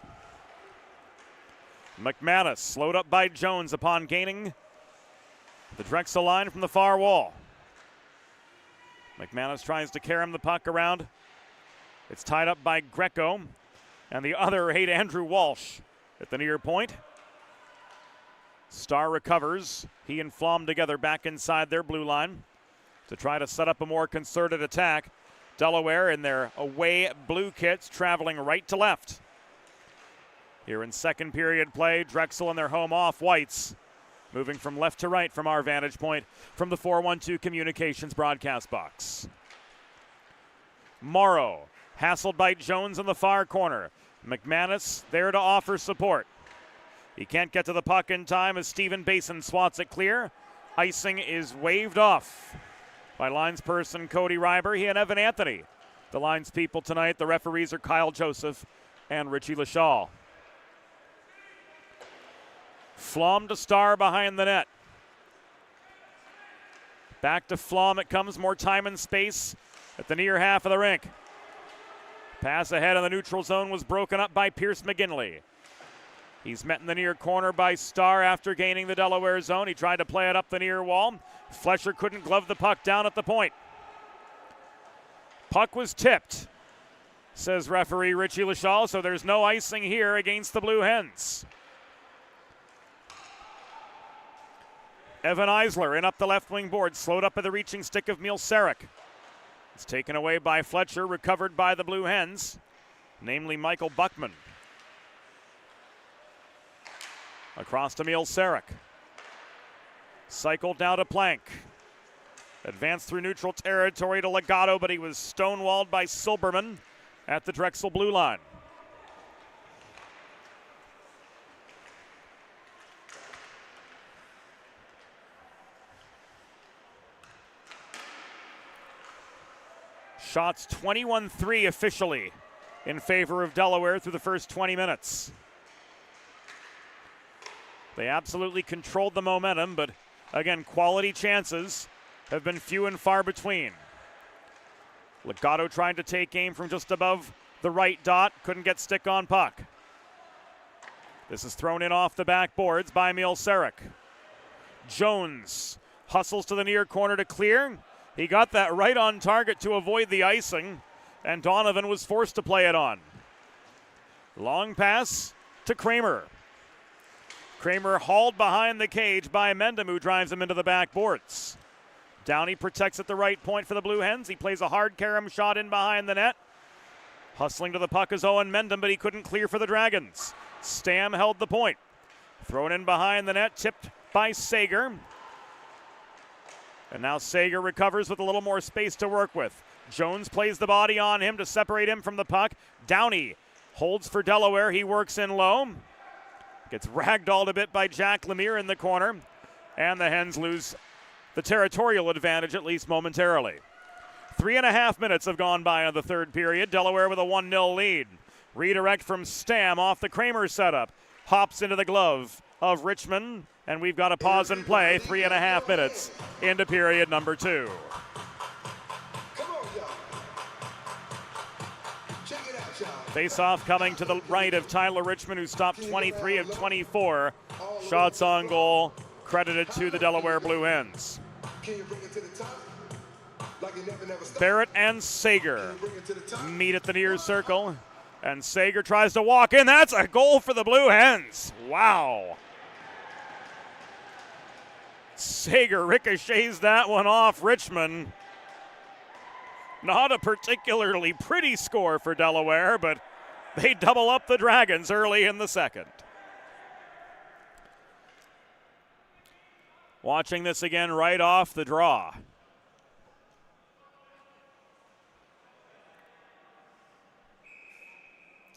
McManus slowed up by Jones upon gaining the Drexel line from the far wall. McManus tries to carry him the puck around. It's tied up by Greco and the other Andrew Walsh at the near point. Starr recovers. He and Flom together back inside their blue line to try to set up a more concerted attack. Delaware in their away blue kits traveling right to left. Here in second period play, Drexel in their home off-whites, moving from left to right from our vantage point from the 412 Communications broadcast box. Morrow, hassled by Jones in the far corner. McManus there to offer support. He can't get to the puck in time as Stephen Basin swats it clear. Icing is waved off by linesperson Cody Reiber. He and Evan Anthony. The lines people tonight, the referees are Kyle Joseph and Richie Lashall. Flom to Starr behind the net. Back to Flom it comes, more time and space at the near half of the rink. Pass ahead of the neutral zone was broken up by Pierce McGinley. He's met in the near corner by Starr after gaining the Delaware zone. He tried to play it up the near wall. Flesher couldn't glove the puck down at the point. Puck was tipped, says referee Richie Lashall, so there's no icing here against the Blue Hens. Evan Eisler in up the left wing board, slowed up by the reaching stick of Miel Sarek. It's taken away by Fletcher, recovered by the Blue Hens, namely Michael Buckman. Across to Emil Sarek. Cycled now to Plank. Advanced through neutral territory to Legato, but he was stonewalled by Silberman at the Drexel blue line. Shots 21-3 officially in favor of Delaware through the first 20 minutes. They absolutely controlled the momentum, but again, quality chances have been few and far between. Legato trying to take aim from just above the right dot, couldn't get stick on puck. This is thrown in off the backboards by Emil Sarek. Jones hustles to the near corner to clear. He got that right on target to avoid the icing, and Donovan was forced to play it on. Long pass to Kramer. Kramer hauled behind the cage by Mendham, who drives him into the backboards. Downey protects at the right point for the Blue Hens. He plays a hard carom shot in behind the net. Hustling to the puck is Owen Mendham, but he couldn't clear for the Dragons. Stam held the point. Thrown in behind the net, tipped by Sager. And now Sager recovers with a little more space to work with. Jones plays the body on him to separate him from the puck. Downey holds for Delaware. He works in low. Gets ragdolled a bit by Jack Lemire in the corner. And the Hens lose the territorial advantage, at least momentarily. 3.5 minutes have gone by in the third period. Delaware with a 1-0 lead. Redirect from Stam off the Kramer setup. Hops into the glove of Richmond. And we've got a pause and play, 3.5 minutes into period number 2. Face-off coming to the right of Tyler Richmond, who stopped 23 of 24. Shots on goal credited to the Delaware Blue Hens. Barrett and Sager meet at the near circle. And Sager tries to walk in. That's a goal for the Blue Hens. Wow. Sager ricochets that one off Richmond. Not a particularly pretty score for Delaware, but they double up the Dragons early in the second. Watching this again right off the draw.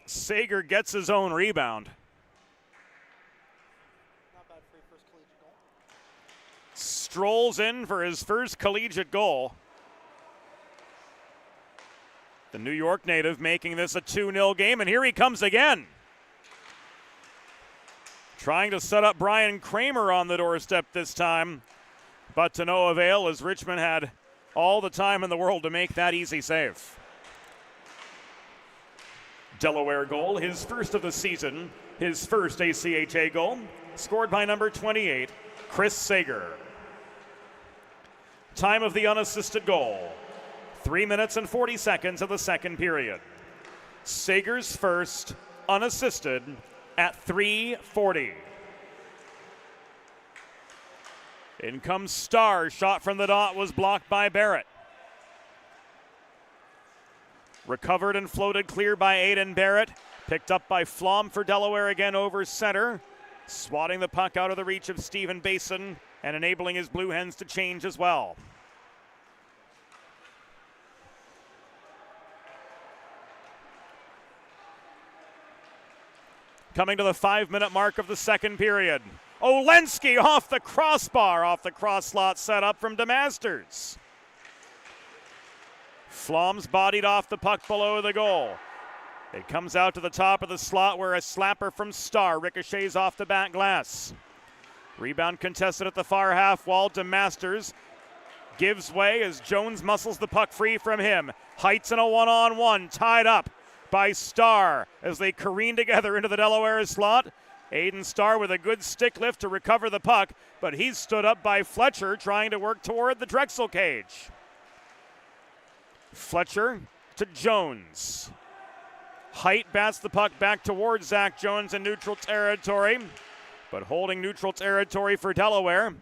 Sager gets his own rebound. Strolls in for his first collegiate goal. The New York native making this a 2-0 game, and here he comes again. Trying to set up Brian Kramer on the doorstep this time, but to no avail as Richmond had all the time in the world to make that easy save. Delaware goal, his first of the season, his first ACHA goal, scored by number 28, Chris Sager. Time of the unassisted goal, 3 minutes and 40 seconds of the second period. Sager's first, unassisted, at 3:40. In comes Starr, shot from the dot was blocked by Barrett. Recovered and floated clear by Aiden Barrett. Picked up by Flom for Delaware again over center. Swatting the puck out of the reach of Stephen Basin and enabling his Blue Hens to change as well. Coming to the 5-minute mark of the second period. Olensky off the crossbar, off the cross slot set up from DeMasters. Flom's bodied off the puck below the goal. It comes out to the top of the slot where a slapper from Starr ricochets off the back glass. Rebound contested at the far half wall. DeMasters gives way as Jones muscles the puck free from him. Heights in a one-on-one, tied up by Starr as they careen together into the Delaware slot. Aiden Starr with a good stick lift to recover the puck, but he's stood up by Fletcher trying to work toward the Drexel cage. Fletcher to Jones. Height bats the puck back towards Zach Jones in neutral territory, but holding neutral territory for Delaware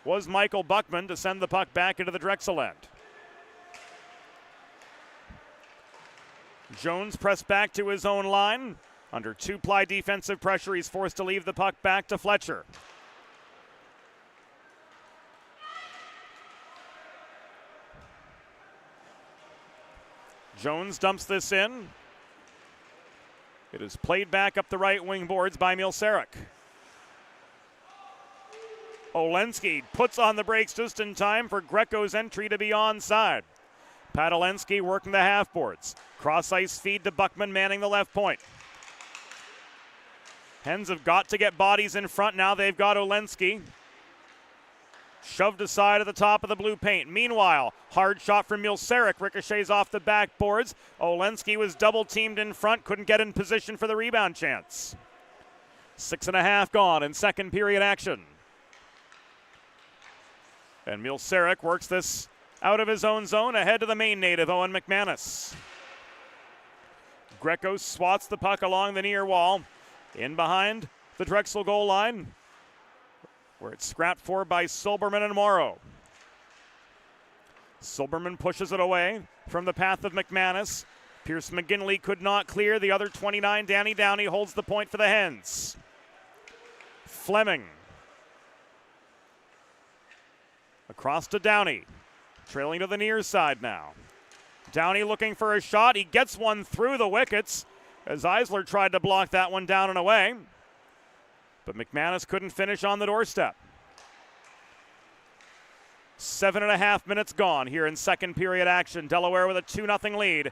was Michael Buckman to send the puck back into the Drexel end. Jones pressed back to his own line. Under two-ply defensive pressure, he's forced to leave the puck back to Fletcher. Jones dumps this in. It is played back up the right wing boards by Milsarek. Olensky puts on the brakes just in time for Greco's entry to be onside. Padalensky working the half boards. Cross-ice feed to Buckman manning the left point. Hens have got to get bodies in front now. They've got Olensky. Shoved aside at the top of the blue paint. Meanwhile, hard shot from Milsarek ricochets off the backboards. Olensky was double teamed in front, couldn't get in position for the rebound chance. 6.5 gone in second period action. And Milsarek works this out of his own zone ahead to the main native, Owen McManus. Greco swats the puck along the near wall. In behind the Drexel goal line, where it's scrapped for by Silberman and Morrow. Silberman pushes it away from the path of McManus. Pierce McGinley could not clear. The other 29, Danny Downey, holds the point for the Hens. Fleming. Across to Downey. Trailing to the near side now. Downey looking for a shot. He gets one through the wickets as Eisler tried to block that one down and away. But McManus couldn't finish on the doorstep. 7.5 minutes gone here in second period action. Delaware with a 2-0 lead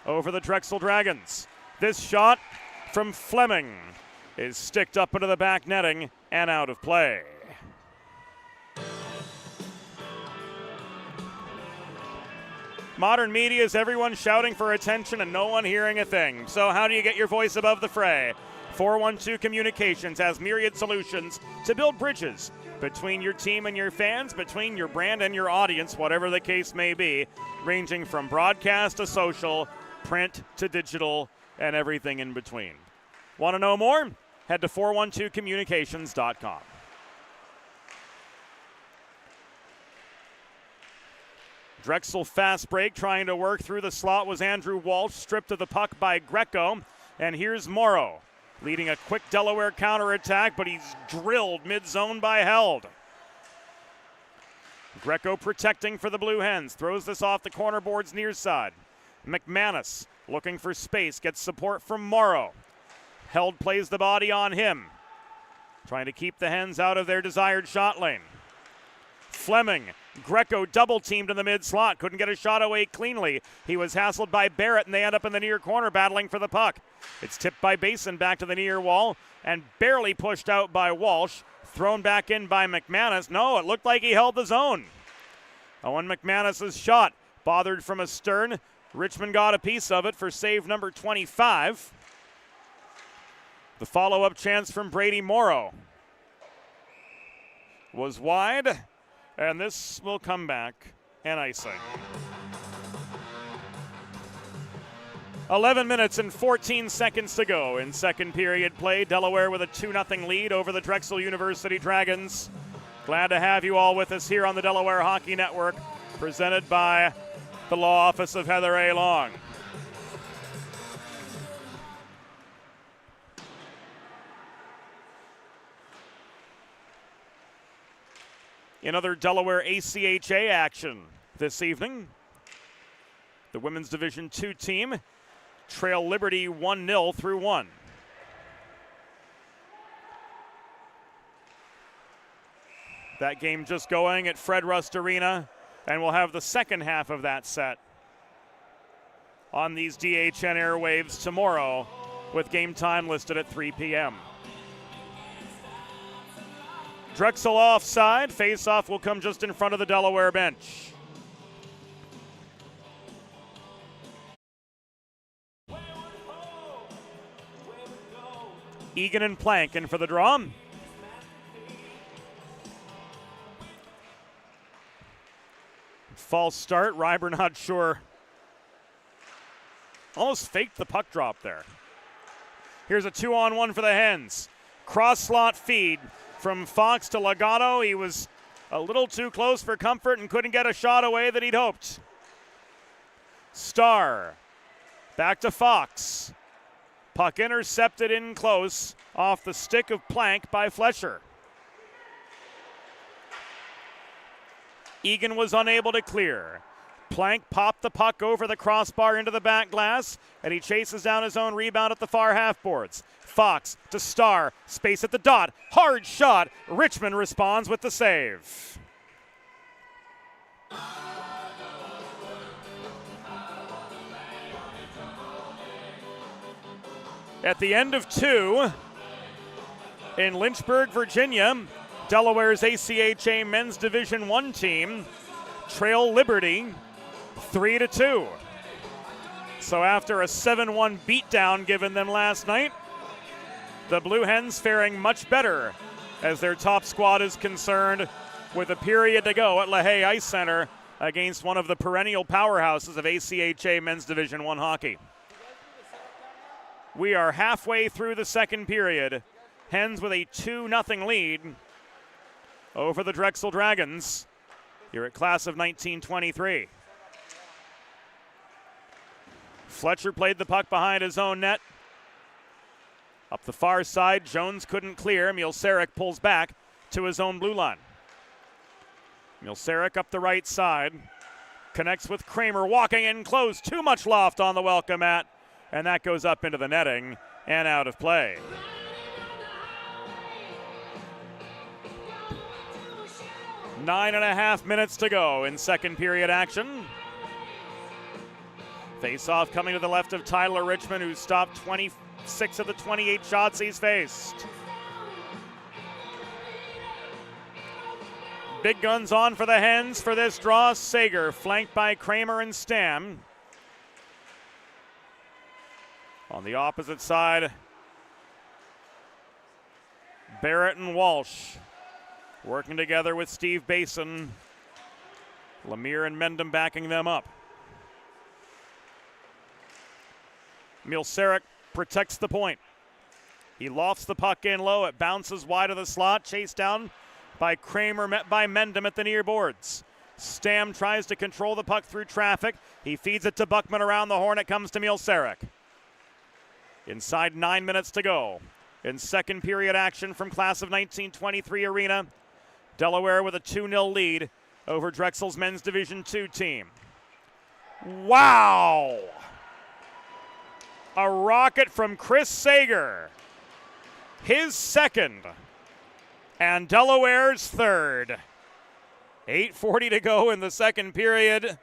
over the Drexel Dragons. This shot from Fleming is sticked up into the back netting and out of play. Modern media is everyone shouting for attention and no one hearing a thing. So how do you get your voice above the fray? 412 Communications has myriad solutions to build bridges between your team and your fans, between your brand and your audience, whatever the case may be, ranging from broadcast to social, print to digital, and everything in between. Want to know more? Head to 412communications.com. Drexel fast break, trying to work through the slot was Andrew Walsh, stripped of the puck by Greco. And here's Morrow, leading a quick Delaware counterattack, but he's drilled mid-zone by Held. Greco protecting for the Blue Hens, throws this off the corner boards near side. McManus looking for space, gets support from Morrow. Held plays the body on him, trying to keep the Hens out of their desired shot lane. Fleming. Greco double teamed in the mid slot, couldn't get a shot away cleanly. He was hassled by Barrett and they end up in the near corner battling for the puck. It's tipped by Basin back to the near wall and barely pushed out by Walsh. Thrown back in by McManus. No, it looked like he held the zone. Owen McManus' shot bothered from astern. Richmond got a piece of it for save number 25. The follow-up chance from Brady Morrow was wide. And this will come back and icing. 11 minutes and 14 seconds to go in second period play. Delaware with a 2-0 lead over the Drexel University Dragons. Glad to have you all with us here on the Delaware Hockey Network, presented by the Law Office of Heather A. Long. In other Delaware ACHA action this evening, the Women's Division II team trail Liberty 1-0 through 1. That game just going at Fred Rust Arena, and we'll have the second half of that set on these DHN airwaves tomorrow with game time listed at 3 p.m. Drexel offside. Face-off will come just in front of the Delaware bench. Egan and Plank in for the draw. False start. Ryber not sure. Almost faked the puck drop there. Here's a 2-on-1 for the Hens. Cross slot feed from Fox to Legato. He was a little too close for comfort and couldn't get a shot away that he'd hoped. Starr Back to Fox. Puck intercepted in close off the stick of Plank by Fletcher. Egan was unable to clear. Plank popped the puck over the crossbar into the back glass, and he chases down his own rebound at the far half boards. Fox to Starr, space at the dot, hard shot. Richmond responds with the save. At the end of 2, in Lynchburg, Virginia, Delaware's ACHA Men's Division I team trail Liberty 3-2. So after a 7-1 beatdown given them last night, the Blue Hens faring much better as their top squad is concerned, with a period to go at LaHaye Ice Center against one of the perennial powerhouses of ACHA Men's Division I hockey. We are halfway through the second period. Hens with a 2-0 lead over the Drexel Dragons here at Class of 1923. Fletcher played the puck behind his own net. Up the far side, Jones couldn't clear. Mielcerek pulls back to his own blue line. Mielcerek up the right side. Connects with Kramer, walking in close. Too much loft on the welcome mat. And that goes up into the netting and out of play. Nine and a half minutes to go in second period action. Face-off coming to the left of Tyler Richmond, who stopped 26 of the 28 shots he's faced. Big guns on for the Hens for this draw. Sager flanked by Kramer and Stam. On the opposite side, Barrett and Walsh working together with Steve Basin. Lemire and Mendham backing them up. Mielcerek protects the point. He lofts the puck in low. It bounces wide of the slot, chased down by Kramer, met by Mendham at the near boards. Stam tries to control the puck through traffic. He feeds it to Buckman around the horn. It comes to Mielcerek. Inside 9 minutes to go in second period action from Class of 1923 Arena. Delaware with a 2-0 lead over Drexel's Men's Division II team. Wow! A rocket from Chris Sager. His second and Delaware's third. 8:40 to go in the second period.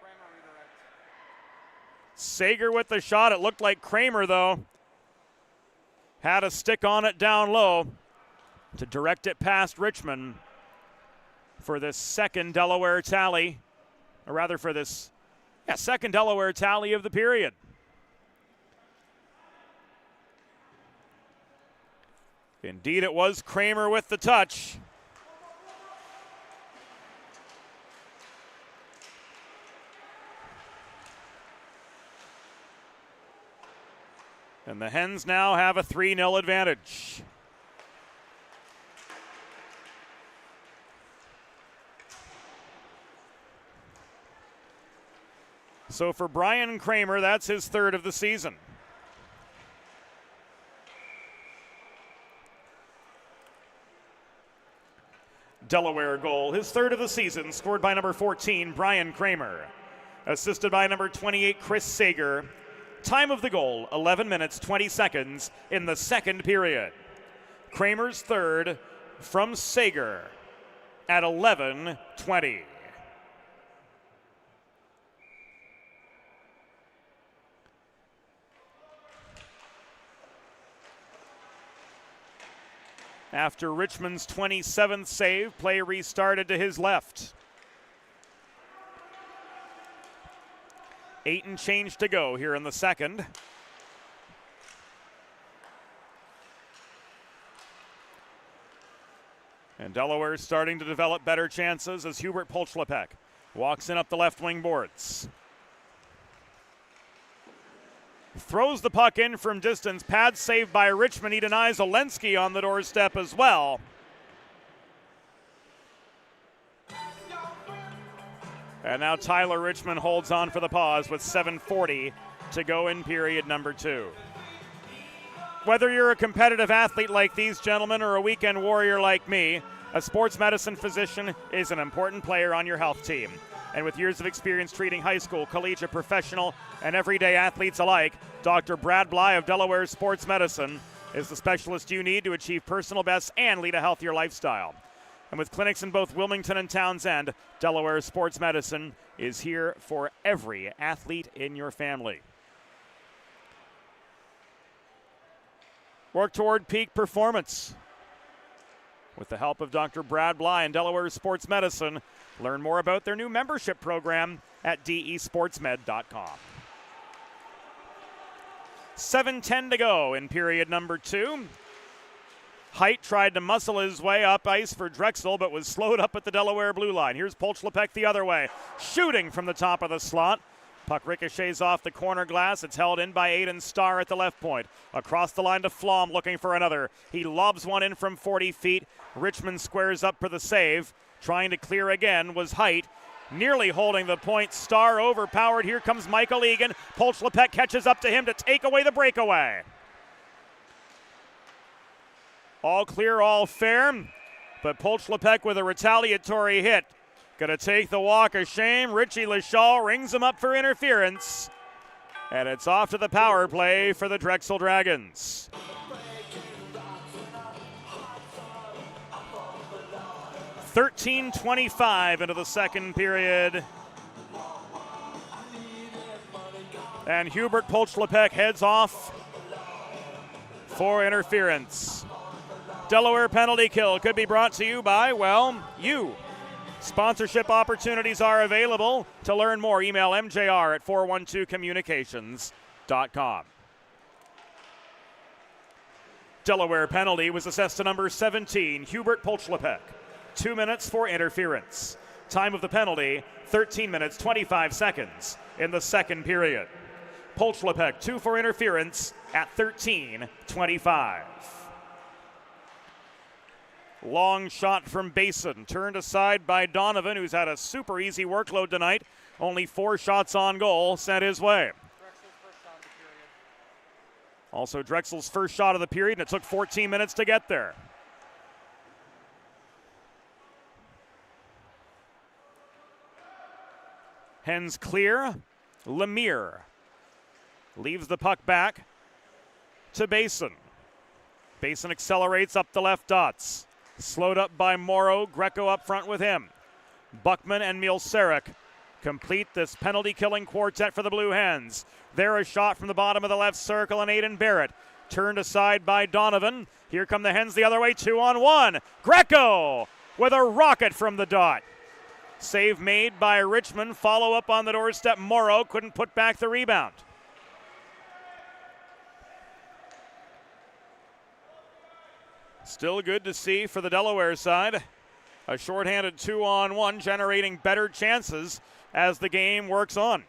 Sager with the shot. It looked like Kramer, though, had a stick on it down low to direct it past Richmond for this second Delaware tally, or rather for this second Delaware tally of the period. Indeed, it was Kramer with the touch. And the Hens now have a 3-0 advantage. So for Brian Kramer, that's his third of the season. Delaware goal, his third of the season, scored by number 14, Brian Kramer. Assisted by number 28, Chris Sager. Time of the goal, 11 minutes, 20 seconds in the second period. Kramer's third from Sager at 11:20. After Richmond's 27th save, play restarted to his left. 8 and change to go here in the second. And Delaware starting to develop better chances as Hubert Polchlapek walks in up the left wing boards. Throws the puck in from distance. Pad saved by Richmond. He denies Olensky on the doorstep as well. And now Tyler Richmond holds on for the pause with 7:40 to go in period number 2. Whether you're a competitive athlete like these gentlemen or a weekend warrior like me, a sports medicine physician is an important player on your health team. And with years of experience treating high school, collegiate, professional, and everyday athletes alike, Dr. Brad Bly of Delaware Sports Medicine is the specialist you need to achieve personal bests and lead a healthier lifestyle. And with clinics in both Wilmington and Townsend, Delaware Sports Medicine is here for every athlete in your family. Work toward peak performance. With the help of Dr. Brad Bly and Delaware Sports Medicine, learn more about their new membership program at desportsmed.com. 7:10 to go in period number 2. Height tried to muscle his way up ice for Drexel, but was slowed up at the Delaware blue line. Here's Polchlepek the other way, shooting from the top of the slot. Puck ricochets off the corner glass. It's held in by Aiden Starr at the left point. Across the line to Flom, looking for another. He lobs one in from 40 feet. Richmond squares up for the save. Trying to clear again was Height. Nearly holding the point. Starr overpowered. Here comes Michael Egan. Polchlepek catches up to him to take away the breakaway. All clear, all fair. But Polchlepek with a retaliatory hit. Gonna take the walk of shame. Richie Lachal rings him up for interference. And it's off to the power play for the Drexel Dragons. .13:25 into the second period. And Hubert Polchlepek heads off for interference. Delaware penalty kill could be brought to you by, well, you. Sponsorship opportunities are available. To learn more, email mjr at 412communications.com. Delaware penalty was assessed to number 17, Hubert Polchlepek. 2 minutes for interference. Time of the penalty, 13 minutes, 25 seconds in the second period. Polchlepek 2 for interference at 13:25. Long shot from Basin, turned aside by Donovan, who's had a super easy workload tonight. Only 4 shots on goal sent his way. Also Drexel's first shot of the period, and it took 14 minutes to get there. Hens clear. Lemire leaves the puck back to Basin. Basin accelerates up the left dots. Slowed up by Morrow. Greco up front with him. Buckman and Mielceric complete this penalty-killing quartet for the Blue Hens. There a shot from the bottom of the left circle, and Aiden Barrett turned aside by Donovan. Here come the Hens the other way, 2-on-1. Greco with a rocket from the dot. Save made by Richmond. Follow up on the doorstep. Morrow couldn't put back the rebound. Still good to see for the Delaware side. A shorthanded 2-on-1 generating better chances as the game works on.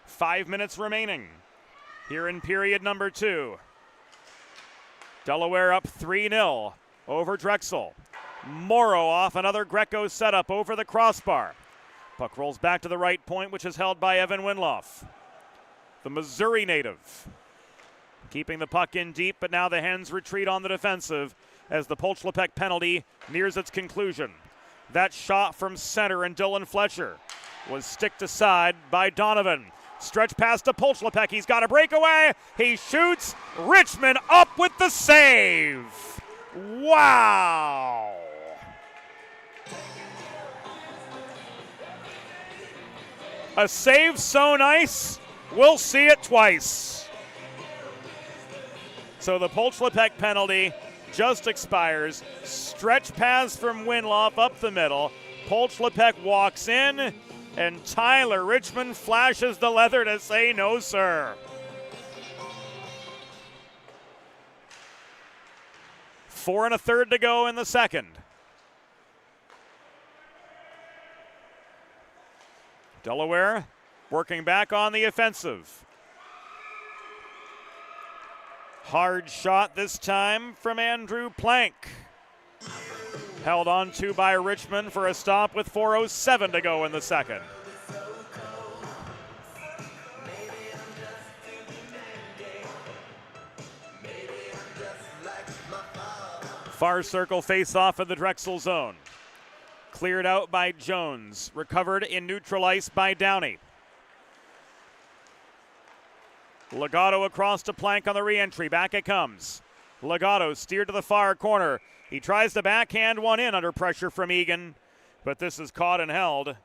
5 minutes remaining here in period number 2. Delaware up 3-0 over Drexel. Morrow off another Greco setup over the crossbar. Puck rolls back to the right point, which is held by Evan Winloff, the Missouri native. Keeping the puck in deep, but now the Hens retreat on the defensive as the Polchlepek penalty nears its conclusion. That shot from center and Dylan Fletcher was sticked aside by Donovan. Stretch pass to Polchlepek. He's got a breakaway. He shoots. Richmond up with the save. Wow. A save so nice, we'll see it twice. So the Polchlepek penalty just expires. Stretch pass from Winloff up the middle. Polchlepek walks in, and Tyler Richmond flashes the leather to say no, sir. 4 1/3 to go in the second. Delaware working back on the offensive. Hard shot this time from Andrew Plank. Held on to by Richmond for a stop with 4:07 to go in the second. Far circle face-off in the Drexel zone. Cleared out by Jones. Recovered in neutral ice by Downey. Legato across to Plank on the re-entry. Back it comes. Legato steered to the far corner. He tries to backhand one in under pressure from Egan, but this is caught and held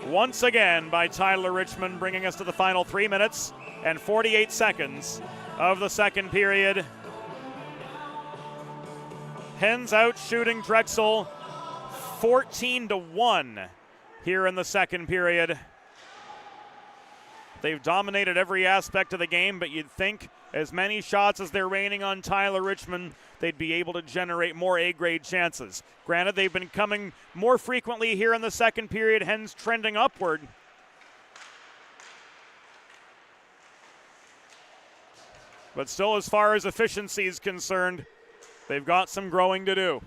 once again by Tyler Richmond, bringing us to the final 3 minutes and 48 seconds of the second period. Hens out shooting Drexel 14-1 here in the second period. They've dominated every aspect of the game, but you'd think as many shots as they're raining on Tyler Richmond, they'd be able to generate more A-grade chances. Granted, they've been coming more frequently here in the second period, Hens trending upward. But still, as far as efficiency is concerned, they've got some growing to do.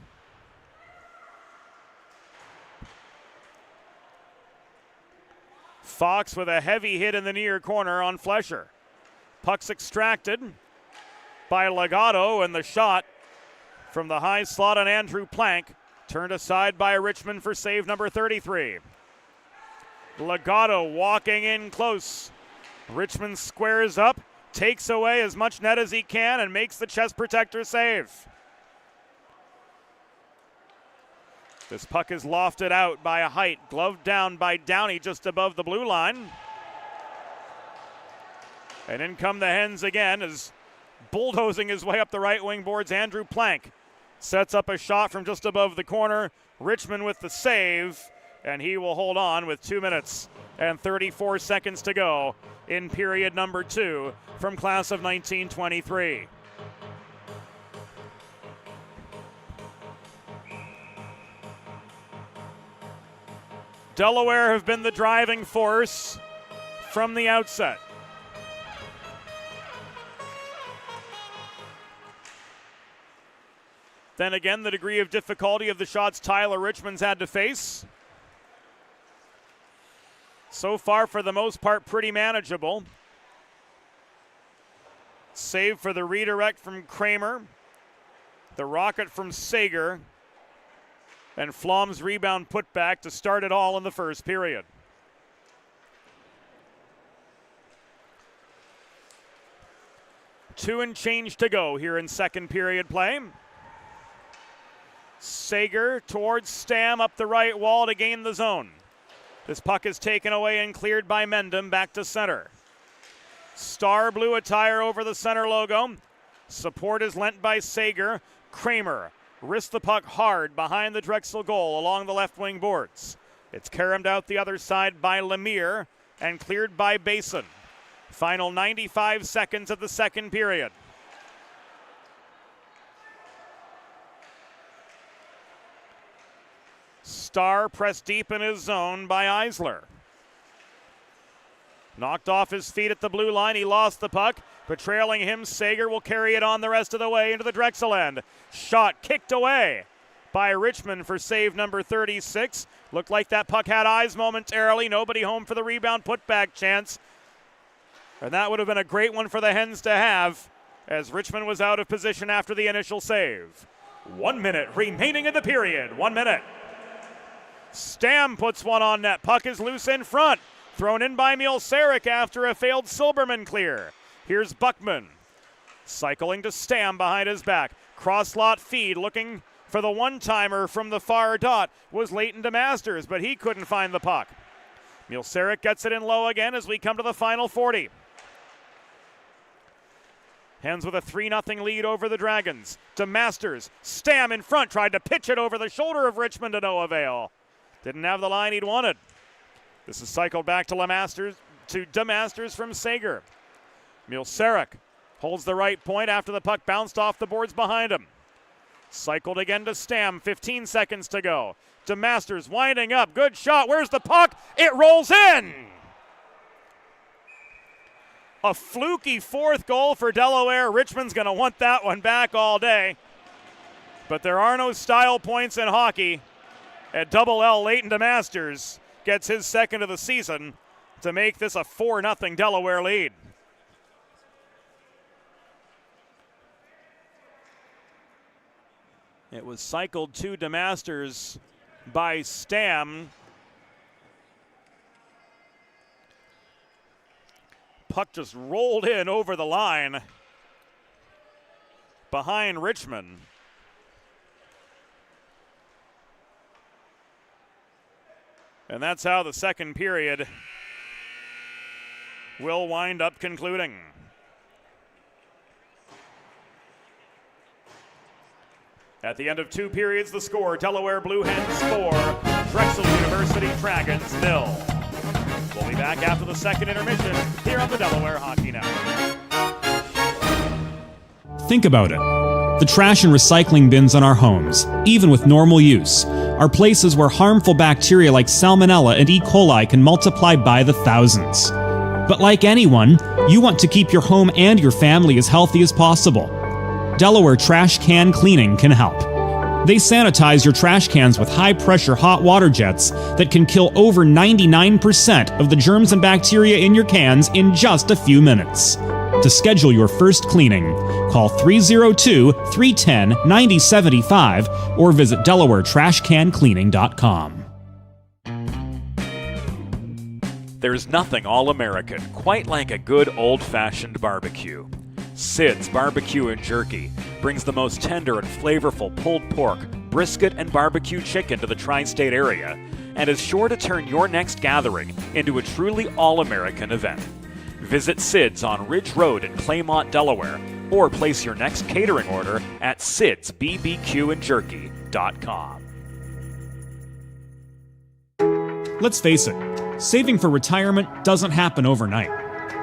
Fox with a heavy hit in the near corner on Flesher. Puck's extracted by Legato, and the shot from the high slot on Andrew Plank turned aside by Richmond for save number 33. Legato walking in close. Richmond squares up, takes away as much net as he can, and makes the chest protector save. This puck is lofted out by a height, gloved down by Downey just above the blue line. And in come the Hens again as bulldozing his way up the right wing boards. Andrew Plank sets up a shot from just above the corner. Richmond with the save, and he will hold on with 2 minutes and 34 seconds to go in period number 2 from class of 1923. Delaware have been the driving force from the outset. Then again, the degree of difficulty of the shots Tyler Richmond's had to face. So far, for the most part, pretty manageable. Save for the redirect from Kramer. The rocket from Sager. And Flom's rebound put back to start it all in the first period. Two and change to go here in second period play. Sager towards Stam up the right wall to gain the zone. This puck is taken away and cleared by Mendham back to center. Star blue attire over the center logo. Support is lent by Sager. Kramer wrists the puck hard behind the Drexel goal along the left wing boards. It's caromed out the other side by Lemire and cleared by Basin. Final 95 seconds of the second period. Star pressed deep in his zone by Eisler. Knocked off his feet at the blue line. He lost the puck, but trailing him, Sager will carry it on the rest of the way into the Drexel end. Shot kicked away by Richmond for save number 36. Looked like that puck had eyes momentarily. Nobody home for the rebound putback chance. And that would have been a great one for the Hens to have, as Richmond was out of position after the initial save. 1 minute remaining in the period. 1 minute. Stam puts one on net. Puck is loose in front. Thrown in by Mielsarik after a failed Silberman clear. Here's Buckman. Cycling to Stam behind his back. Cross-lot feed looking for the one-timer from the far dot was Leighton DeMasters, but he couldn't find the puck. Mielsarik gets it in low again as we come to the final 40. Hens with a 3-0 lead over the Dragons. DeMasters, Stam in front, tried to pitch it over the shoulder of Richmond to no avail. Didn't have the line he'd wanted. This is cycled back to DeMasters from Sager. Mielsarik holds the right point after the puck bounced off the boards behind him. Cycled again to Stam, 15 seconds to go. DeMasters winding up, good shot, where's the puck? It rolls in! A fluky fourth goal for Delaware. Richmond's gonna want that one back all day. But there are no style points in hockey. At double L, Leighton DeMasters gets his second of the season to make this a 4-0 Delaware lead. It was cycled to DeMasters by Stam. Puck just rolled in over the line behind Richmond. And that's how the second period will wind up concluding. At the end of 2 periods, the score, Delaware Blue Hens 4, Drexel University Dragons 0. We'll be back after the second intermission here on the Delaware Hockey Network. Think about it. The trash and recycling bins in our homes, even with normal use, are places where harmful bacteria like Salmonella and E. coli can multiply by the thousands. But like anyone, you want to keep your home and your family as healthy as possible. Delaware Trash Can Cleaning can help. They sanitize your trash cans with high-pressure hot water jets that can kill over 99% of the germs and bacteria in your cans in just a few minutes. To schedule your first cleaning, call 302-310-9075 or visit DelawareTrashCanCleaning.com. There's nothing all-American quite like a good old-fashioned barbecue. Sid's Barbecue and Jerky brings the most tender and flavorful pulled pork, brisket, and barbecue chicken to the tri-state area and is sure to turn your next gathering into a truly all-American event. Visit Sid's on Ridge Road in Claymont, Delaware, or place your next catering order at sidsbbqandjerky.com. Let's face it, saving for retirement doesn't happen overnight.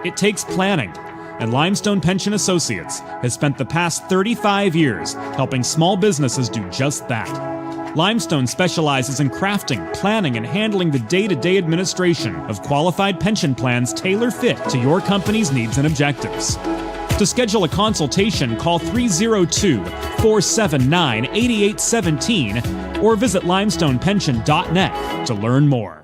It takes planning, and Limestone Pension Associates has spent the past 35 years helping small businesses do just that. Limestone specializes in crafting, planning, and handling the day-to-day administration of qualified pension plans tailor-fit to your company's needs and objectives. To schedule a consultation, call 302-479-8817 or visit limestonepension.net to learn more.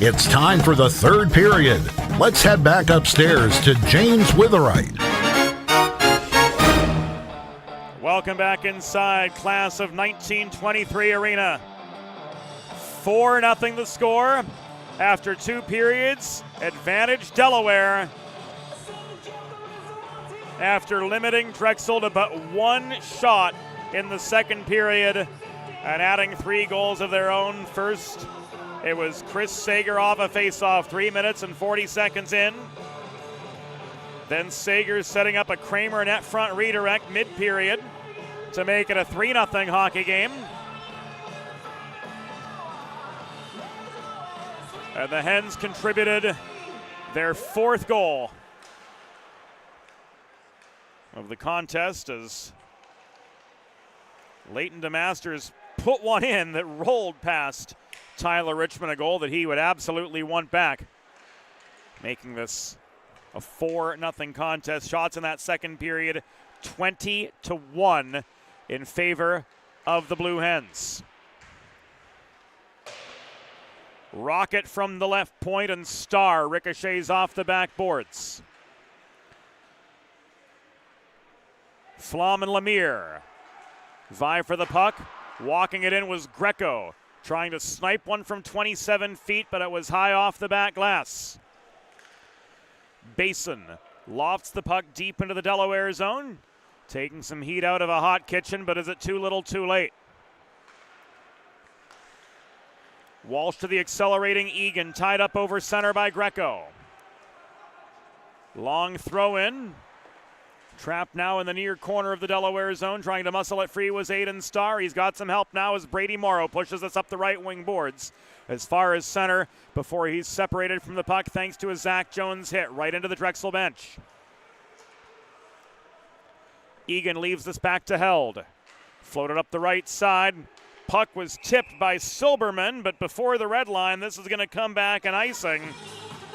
It's time for the third period. Let's head back upstairs to James Witherite. Welcome back inside class of 1923 arena. 4-0 the score after 2 periods. Advantage Delaware after limiting Drexel to but 1 shot in the second period and adding 3 goals of their own. First, it was Chris Sager off a faceoff 3 minutes and 40 seconds in. Then Sager setting up a Kramer net front redirect mid-period to make it a 3-0 hockey game. And the Hens contributed their 4th goal of the contest as Leighton DeMasters put one in that rolled past Tyler Richmond, a goal that he would absolutely want back, making this a 4-0 contest. Shots in that second period, 20-1 in favor of the Blue Hens. Rocket from the left point and Starr ricochets off the backboards. Flom and Lemire vie for the puck. Walking it in was Greco, trying to snipe one from 27 feet, but it was high off the back glass. Basin lofts the puck deep into the Delaware zone, taking some heat out of a hot kitchen, but is it too little too late? Walsh to the accelerating Egan, tied up over center by Greco. Long throw in. Trapped now in the near corner of the Delaware zone. Trying to muscle it free was Aiden Starr. He's got some help now as Brady Morrow pushes us up the right wing boards as far as center before he's separated from the puck thanks to a Zach Jones hit right into the Drexel bench. Egan leaves this back to Held. Floated up the right side. Puck was tipped by Silberman, but before the red line, this is going to come back and icing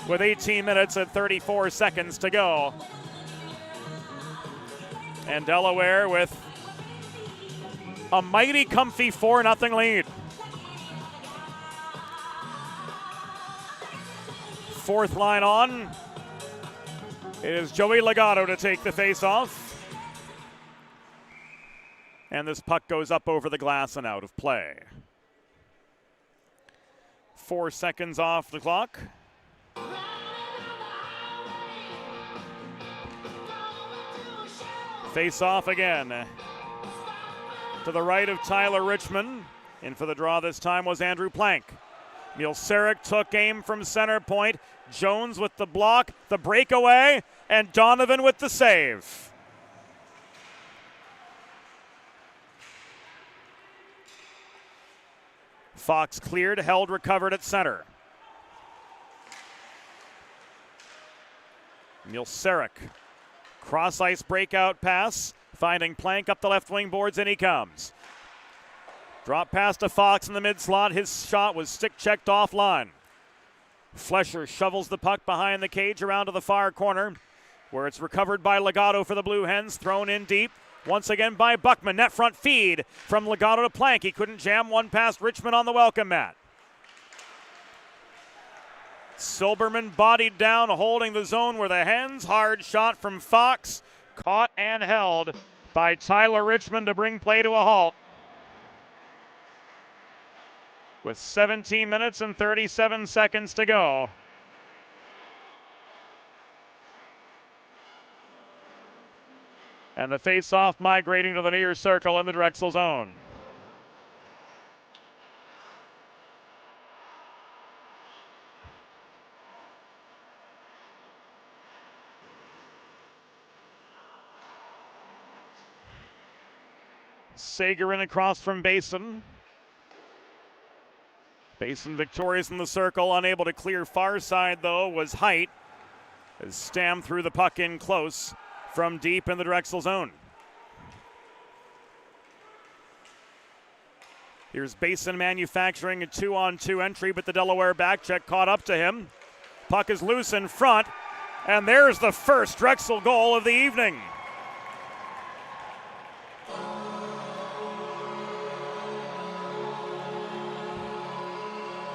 with 18 minutes and 34 seconds to go. And Delaware with a mighty comfy 4-0 lead. Fourth line on. It is Joey Legato to take the face-off. And this puck goes up over the glass and out of play. 4 seconds off the clock. Face off again. To the right of Tyler Richmond. In for the draw this time was Andrew Plank. Mielceric took aim from center point. Jones with the block, the breakaway, and Donovan with the save. Fox cleared, Held recovered at center. Mielceric. Cross ice breakout pass, finding Plank up the left wing boards, and he comes. Drop pass to Fox in the mid slot. His shot was stick checked offline. Flesher shovels the puck behind the cage around to the far corner, where it's recovered by Legato for the Blue Hens, thrown in deep. Once again by Buckman. Net front feed from Legato to Plank. He couldn't jam one past Richmond on the welcome mat. Silberman bodied down, holding the zone where the Hens. Hard shot from Fox. Caught and held by Tyler Richmond to bring play to a halt. With 17 minutes and 37 seconds to go. And the face-off migrating to the near circle in the Drexel zone. Sagerin across from Basin. Basin victorious in the circle, unable to clear far side though was Height, as Stam threw the puck in close from deep in the Drexel zone. Here's Basin manufacturing a 2-on-2 entry, but the Delaware back check caught up to him. Puck is loose in front, and there's the first Drexel goal of the evening.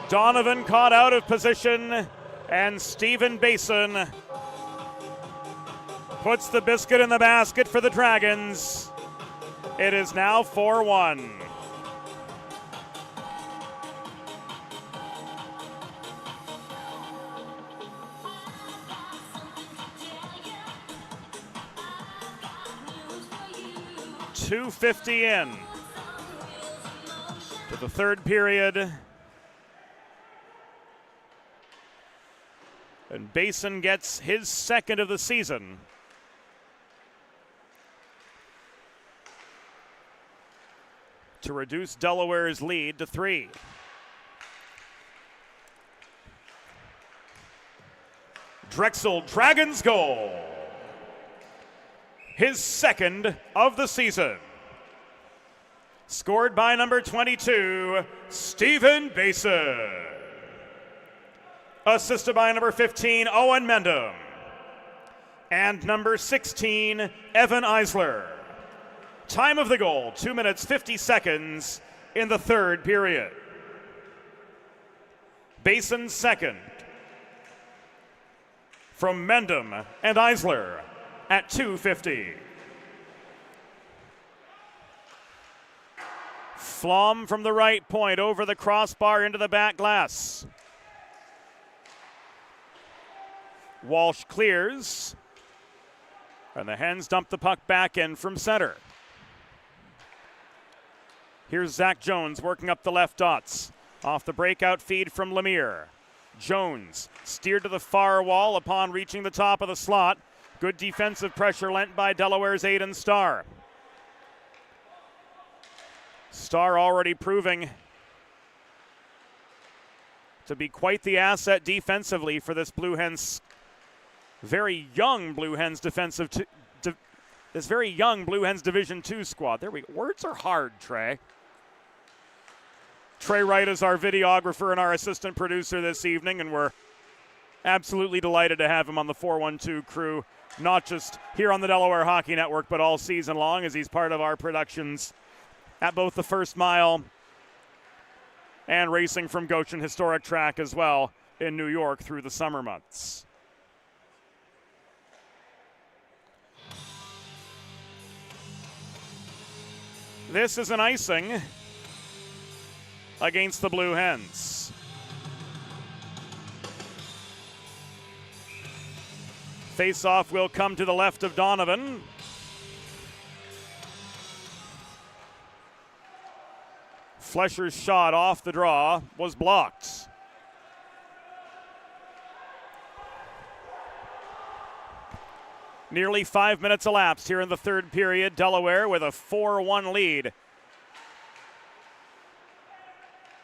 Donovan caught out of position, and Stephen Basin puts the biscuit in the basket for the Dragons. It is now 4-1. .250 in to the third period. And Basin gets his second of the season. To reduce Delaware's lead to 3. Drexel Dragons goal. His second of the season. Scored by number 22, Stephen Basin. Assisted by number 15, Owen Mendham. And number 16, Evan Eisler. Time of the goal, 2 minutes, 50 seconds in the third period. Basin second. From Mendham and Eisler at 2:50. Flom from the right point over the crossbar into the back glass. Walsh clears, and the Hens dump the puck back in from center. Here's Zach Jones working up the left dots. Off the breakout feed from Lemire. Jones steered to the far wall upon reaching the top of the slot. Good defensive pressure lent by Delaware's Aiden Starr. Starr already proving to be quite the asset defensively for this Blue Hens, very young Blue Hens this very young Blue Hens Division II squad. There we go. Words are hard, Trey. Trey Wright is our videographer and our assistant producer this evening, and we're absolutely delighted to have him on the 412 crew, not just here on the Delaware Hockey Network, but all season long, as he's part of our productions at both the First Mile and Racing from Goshen Historic Track as well in New York through the summer months. This is an icing against the Blue Hens. Face-off will come to the left of Donovan. Flesher's shot off the draw was blocked. Nearly 5 minutes elapsed here in the third period. Delaware with a 4-1 lead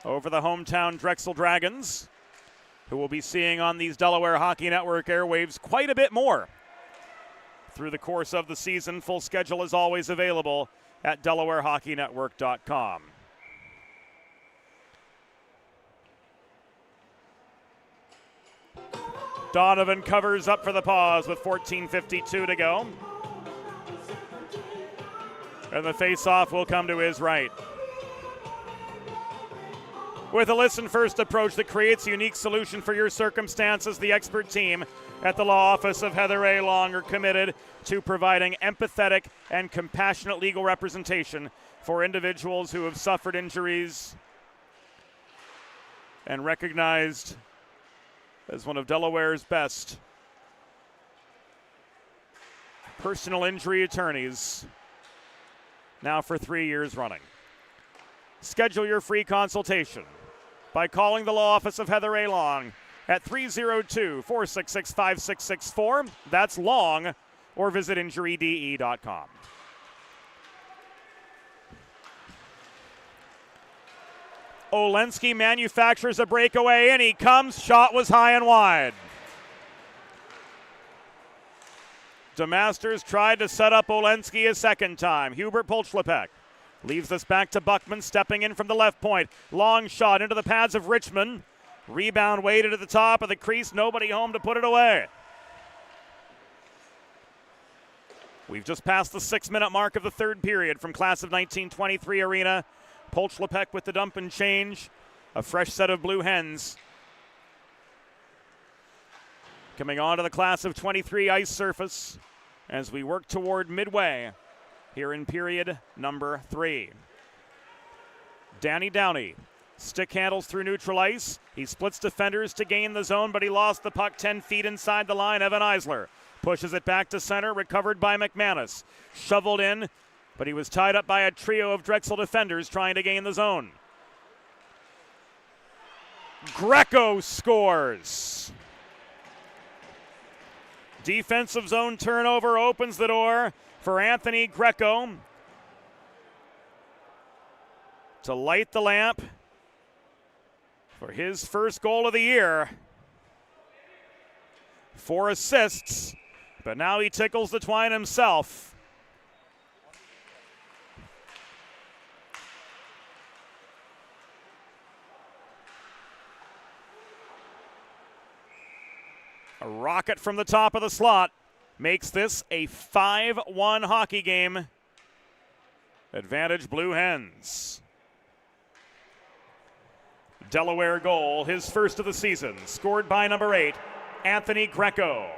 over the hometown Drexel Dragons, who will be seeing on these Delaware Hockey Network airwaves quite a bit more through the course of the season. Full schedule is always available at DelawareHockeyNetwork.com. Donovan covers up for the pause with 14:52 to go. And the face-off will come to his right. With a listen-first approach that creates a unique solution for your circumstances, the expert team at the law office of Heather A. Long are committed to providing empathetic and compassionate legal representation for individuals who have suffered injuries and recognized as one of Delaware's best personal injury attorneys, now for 3 years running. Schedule your free consultation by calling the law office of Heather A. Long at 302-466-5664. That's Long, or visit injuryde.com. Olensky manufactures a breakaway, and he comes. Shot was high and wide. DeMasters tried to set up Olensky a second time. Hubert Polchlepek leaves this back to Buckman, stepping in from the left point. Long shot into the pads of Richmond. Rebound weighted at the top of the crease. Nobody home to put it away. We've just passed the 6-minute mark of the third period from Class of 1923 Arena. Polchlepek with the dump and change. A fresh set of Blue Hens coming onto the Class of 23 ice surface as we work toward midway here in period number 3. Danny Downey stick handles through neutral ice. He splits defenders to gain the zone, but he lost the puck 10 feet inside the line. Evan Eisler pushes it back to center, recovered by McManus. Shoveled in, but he was tied up by a trio of Drexel defenders trying to gain the zone. Greco scores. Defensive zone turnover opens the door for Anthony Greco to light the lamp for his first goal of the year. 4 assists, but now he tickles the twine himself. A rocket from the top of the slot makes this a 5-1 hockey game. Advantage Blue Hens. Delaware goal, his first of the season, scored by number 8, Anthony Greco.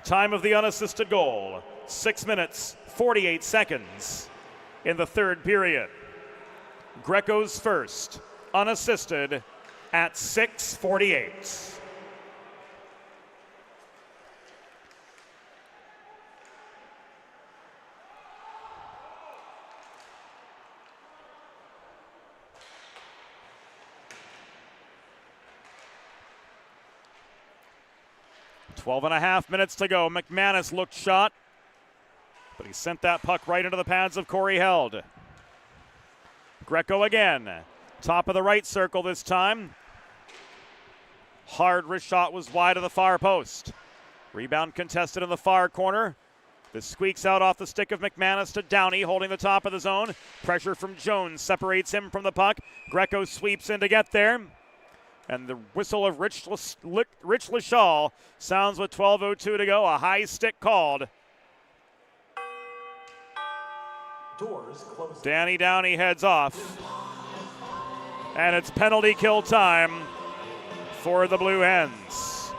Time of the unassisted goal, 6 minutes, 48 seconds in the third period. Greco's first, unassisted, at 6:48. 12.5 minutes to go. McManus looked shot, but he sent that puck right into the pads of Corey Held. Greco again. Top of the right circle this time. Hard wrist shot was wide of the far post. Rebound contested in the far corner. This squeaks out off the stick of McManus to Downey, holding the top of the zone. Pressure from Jones separates him from the puck. Greco sweeps in to get there. And the whistle of Rich Lashall sounds with 12:02 to go. A high stick called. Danny Downey heads off. And it's penalty kill time for the Blue Hens.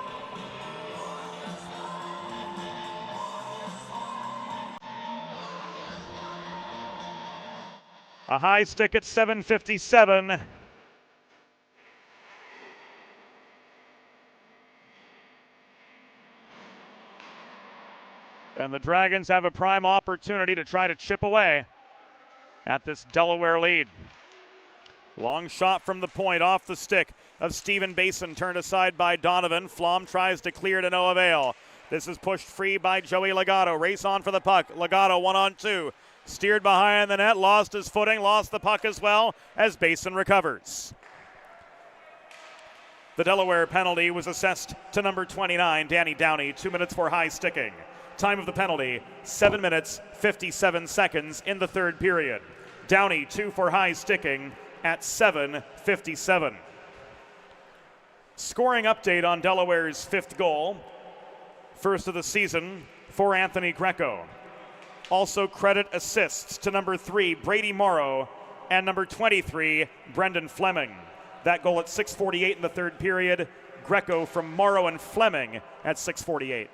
A high stick at 7:57. And the Dragons have a prime opportunity to try to chip away at this Delaware lead. Long shot from the point off the stick of Stephen Basin, turned aside by Donovan. Flom tries to clear to no avail. This is pushed free by Joey Legato. Race on for the puck. Legato 1-on-2. Steered behind the net, lost his footing, lost the puck as well as Basin recovers. The Delaware penalty was assessed to number 29, Danny Downey. 2 minutes for high sticking. Time of the penalty, 7 minutes, 57 seconds in the third period. Downey 2 for high sticking at 7:57. Scoring update on Delaware's 5th goal. First of the season for Anthony Greco. Also credit assists to number 3, Brady Morrow, and number 23, Brendan Fleming. That goal at 6:48 in the third period. Greco from Morrow and Fleming at 6:48.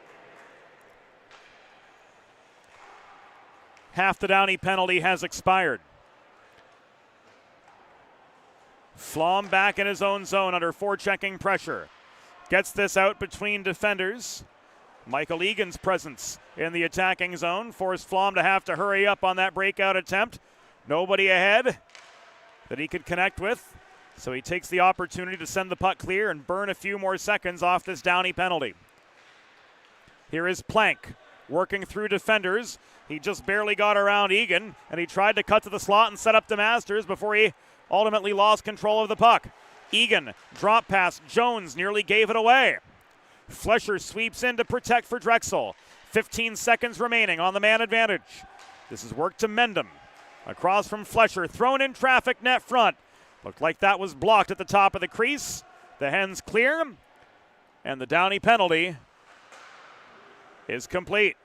Half the Downey penalty has expired. Flom back in his own zone under forechecking pressure. Gets this out between defenders. Michael Egan's presence in the attacking zone forced Flom to have to hurry up on that breakout attempt. Nobody ahead that he could connect with, so he takes the opportunity to send the puck clear and burn a few more seconds off this Downey penalty. Here is Plank working through defenders. He just barely got around Egan, and he tried to cut to the slot and set up the Masters before he ultimately lost control of the puck. Egan, drop pass, Jones nearly gave it away. Flesher sweeps in to protect for Drexel. 15 seconds remaining on the man advantage. This is work to Mendham. Across from Flesher, thrown in traffic net front. Looked like that was blocked at the top of the crease. The Hens clear, and the Downey penalty is complete.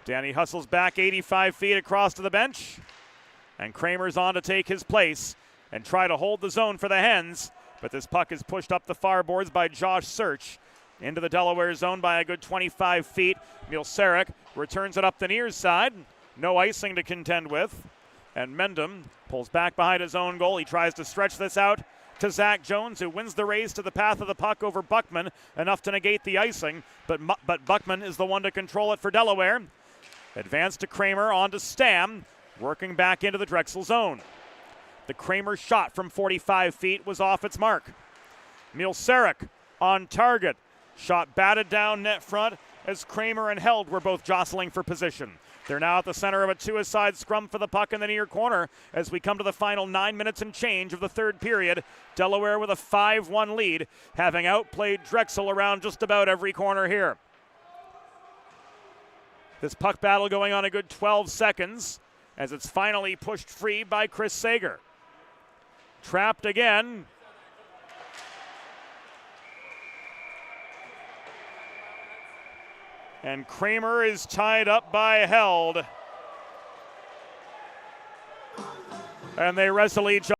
Danny hustles back 85 feet across to the bench, and Kramer's on to take his place and try to hold the zone for the Hens, but this puck is pushed up the far boards by Josh Search into the Delaware zone by a good 25 feet. Milsarek returns it up the near side. No icing to contend with, and Mendham pulls back behind his own goal. He tries to stretch this out to Zach Jones, who wins the race to the path of the puck over Buckman, enough to negate the icing, but Buckman is the one to control it for Delaware. Advance to Kramer, on to Stam, working back into the Drexel zone. The Kramer shot from 45 feet was off its mark. Milsarek on target. Shot batted down net front as Kramer and Held were both jostling for position. They're now at the center of a two-a-side scrum for the puck in the near corner as we come to the final 9 minutes and change of the third period. Delaware with a 5-1 lead, having outplayed Drexel around just about every corner here. This puck battle going on a good 12 seconds as it's finally pushed free by Chris Sager. Trapped again. And Kramer is tied up by Held. And they wrestle each other.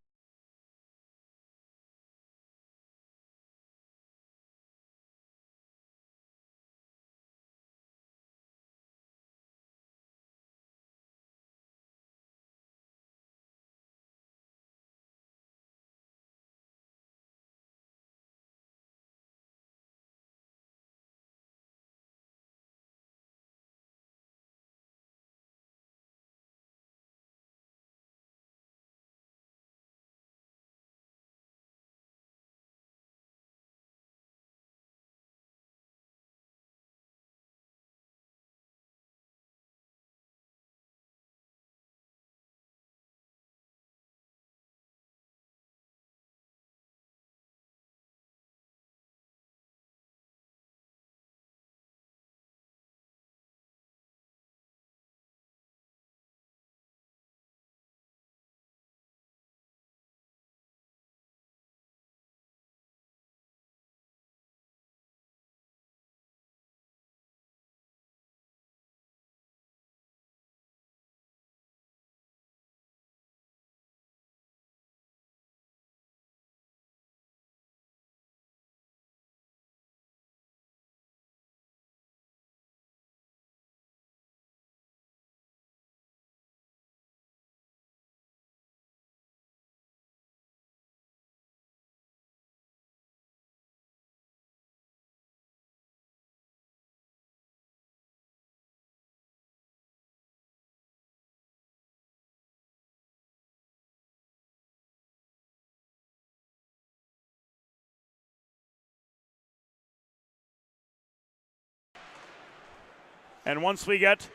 And once we get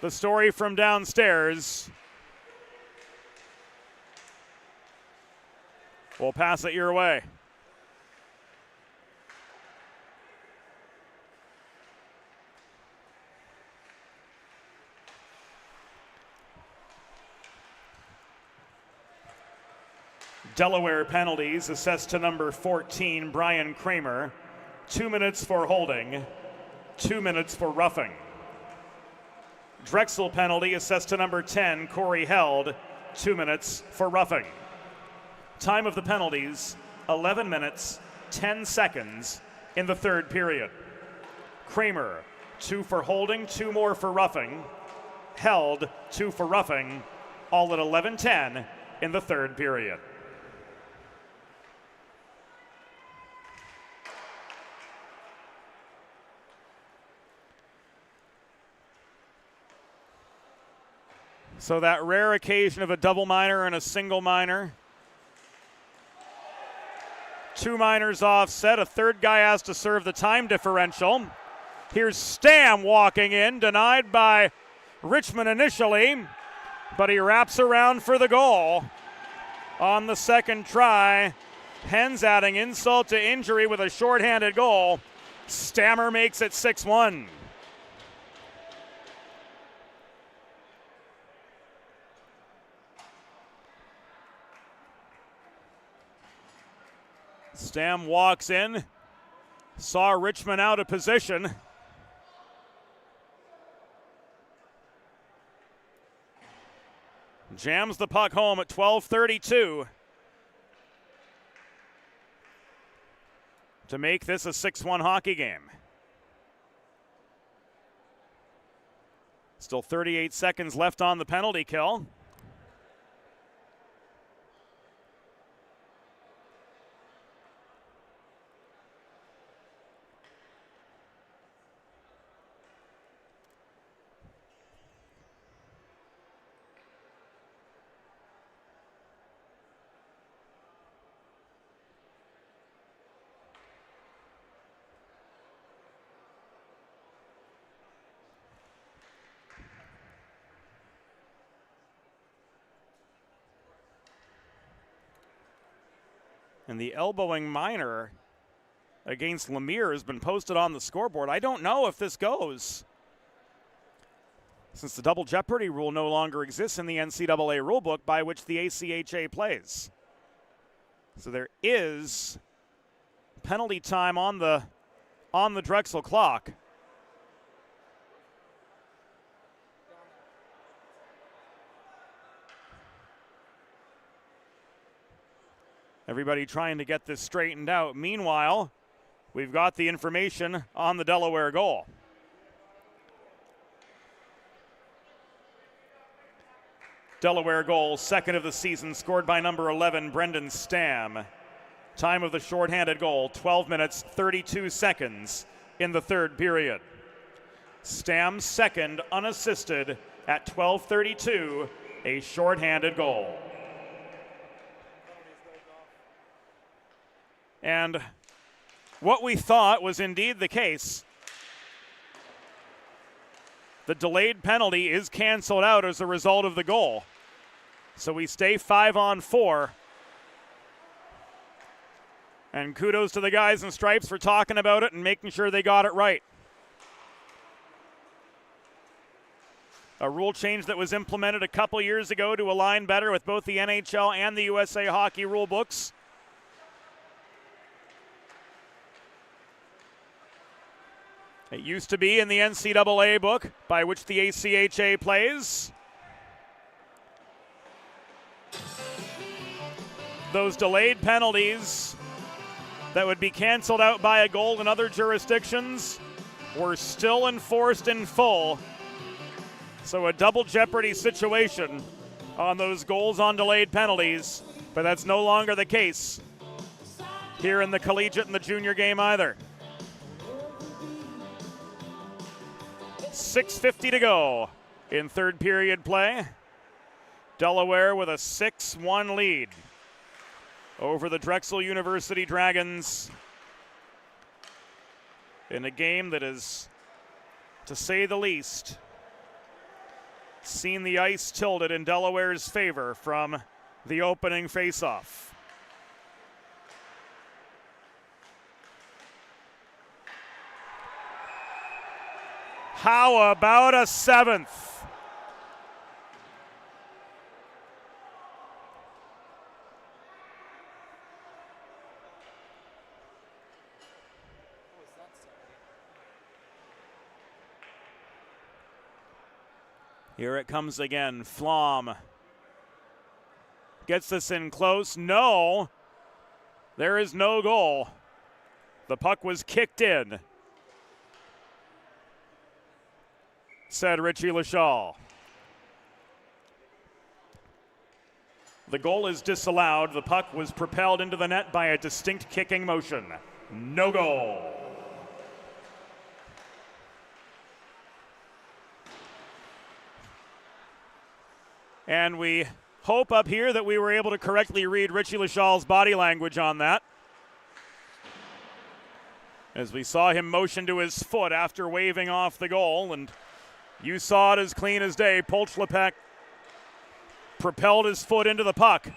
the story from downstairs, we'll pass it your way. Delaware penalties assessed to number 14, Brian Kramer. 2 minutes for holding, 2 minutes for roughing. Drexel penalty assessed to number 10, Corey Held. 2 minutes for roughing. Time of the penalties, 11 minutes, 10 seconds in the third period. Kramer, 2 for holding, 2 more for roughing. Held, 2 for roughing, all at 11:10 in the third period. So that rare occasion of a double minor and a single minor. 2 minors offset. A third guy has to serve the time differential. Here's Stam walking in, denied by Richmond initially, but he wraps around for the goal on the second try. Hens adding insult to injury with a shorthanded goal. Stammer makes it 6-1. Stam walks in, saw Richmond out of position. Jams the puck home at 12:32 to make this a 6-1 hockey game. Still 38 seconds left on the penalty kill. And the elbowing minor against Lemire has been posted on the scoreboard. I don't know if this goes, since the double jeopardy rule no longer exists in the NCAA rulebook by which the ACHA plays. So there is penalty time on the Drexel clock. Everybody trying to get this straightened out. Meanwhile, we've got the information on the Delaware goal. Delaware goal, second of the season, scored by number 11, Brendan Stam. Time of the shorthanded goal, 12 minutes, 32 seconds in the third period. Stam second, unassisted at 12:32, a shorthanded goal. And what we thought was indeed the case. The delayed penalty is canceled out as a result of the goal. So we stay 5-on-4. And kudos to the guys in stripes for talking about it and making sure they got it right. A rule change that was implemented a couple years ago to align better with both the NHL and the USA Hockey rule books. It used to be in the NCAA book by which the ACHA plays. Those delayed penalties that would be canceled out by a goal in other jurisdictions were still enforced in full. So a double jeopardy situation on those goals on delayed penalties, but that's no longer the case here in the collegiate and the junior game either. 6:50 to go in third period play. Delaware with a 6-1 lead over the Drexel University Dragons in a game that is to say the least. Seen the ice tilted in Delaware's favor from the opening faceoff. How about a seventh? Here it comes again. Flom gets this in close. No, there is no goal. The puck was kicked in, said Richie Lachal. The goal is disallowed. The puck was propelled into the net by a distinct kicking motion. No goal. And we hope up here that we were able to correctly read Richie Lachal's body language on that, as we saw him motion to his foot after waving off the goal, and you saw it as clean as day. Polchlepek propelled his foot into the puck.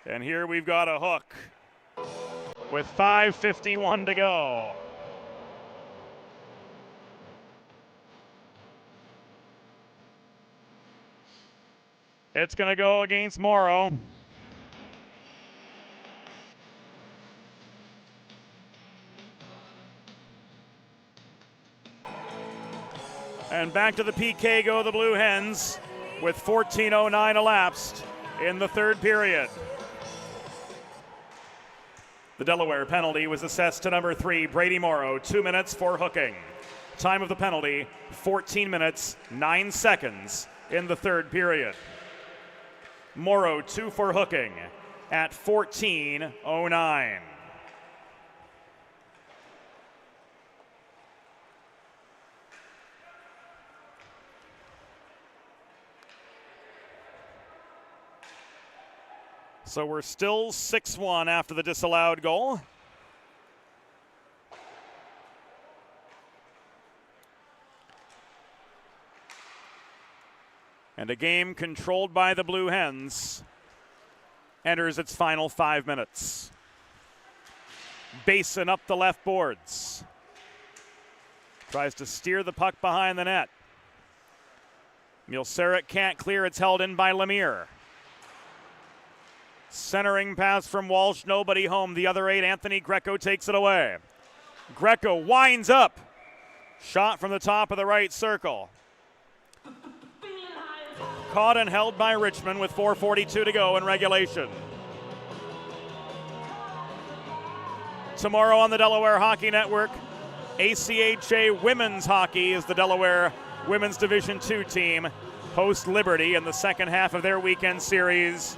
And here we've got a hook with 5:51 to go. It's going to go against Morrow. And back to the PK go the Blue Hens with 14:09 elapsed in the third period. The Delaware penalty was assessed to number 3, Brady Morrow, 2 minutes for hooking. Time of the penalty, 14 minutes, 9 seconds in the third period. Morrow 2 for hooking at 14:09. So we're still 6-1 after the disallowed goal. And a game controlled by the Blue Hens enters its final 5 minutes. Basin up the left boards. Tries to steer the puck behind the net. Milseric can't clear. It's held in by Lemire. Centering pass from Walsh. Nobody home. The other 8, Anthony Greco takes it away. Greco winds up. Shot from the top of the right circle. Caught and held by Richmond with 4:42 to go in regulation. Tomorrow on the Delaware Hockey Network, ACHA Women's Hockey is the Delaware Women's Division II team. Host Liberty in the second half of their weekend series.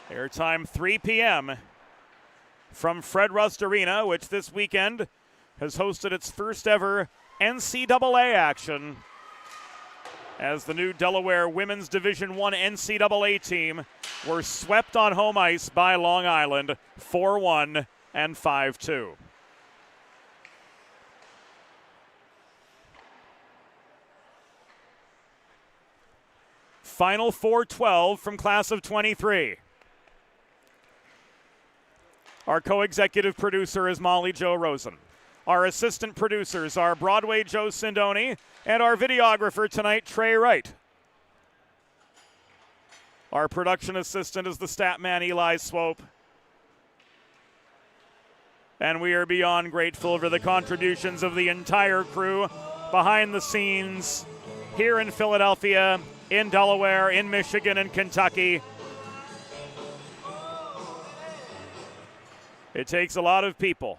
Airtime 3 p.m. from Fred Rust Arena, which this weekend has hosted its first ever NCAA action, as the new Delaware Women's Division I NCAA team were swept on home ice by Long Island 4-1 and 5-2. Final 4:12 from class of 23. Our co-executive producer is Molly Jo Rosen. Our assistant producers are Broadway Joe Sindoni and our videographer tonight, Trey Wright. Our production assistant is the stat man, Eli Swope. And we are beyond grateful for the contributions of the entire crew behind the scenes here in Philadelphia, in Delaware, in Michigan, and Kentucky. It takes a lot of people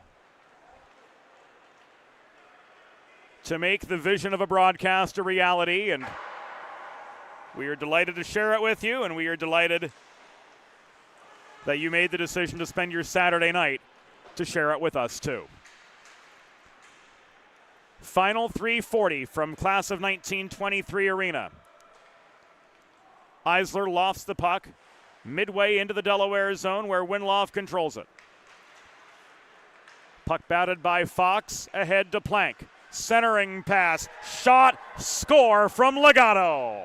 to make the vision of a broadcast a reality, and we are delighted to share it with you, and we are delighted that you made the decision to spend your Saturday night to share it with us too. Final 3:40 from class of 1923 arena. Eisler lofts the puck midway into the Delaware zone where Winloff controls it. Puck batted by Fox, ahead to Plank. Centering pass, shot, score from Legato.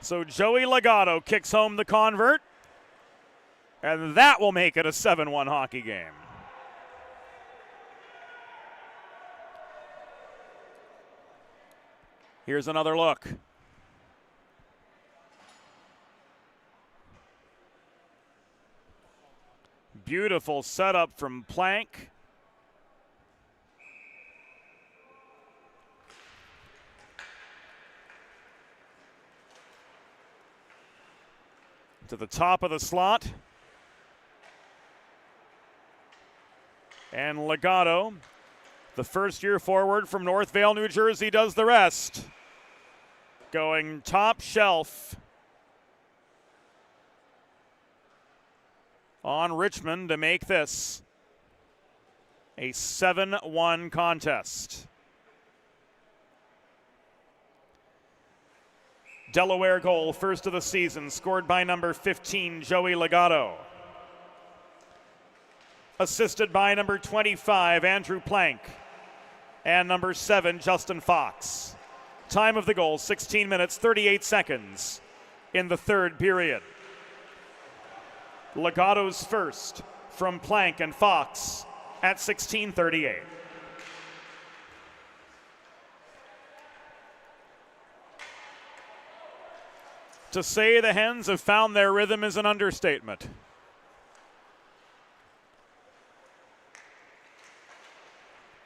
So Joey Legato kicks home the convert, and that will make it a 7-1 hockey game. Here's another look. Beautiful setup from Plank. To the top of the slot. And Legato, the first-year forward from Northvale, New Jersey, does the rest. Going top shelf on Richmond to make this a 7-1 contest. Delaware goal, first of the season, scored by number 15, Joey Legato. Assisted by number 25, Andrew Plank, and number 7, Justin Fox. Time of the goal, 16 minutes, 38 seconds in the third period. Legato's first from Plank and Fox at 16:38. To say the Hens have found their rhythm is an understatement.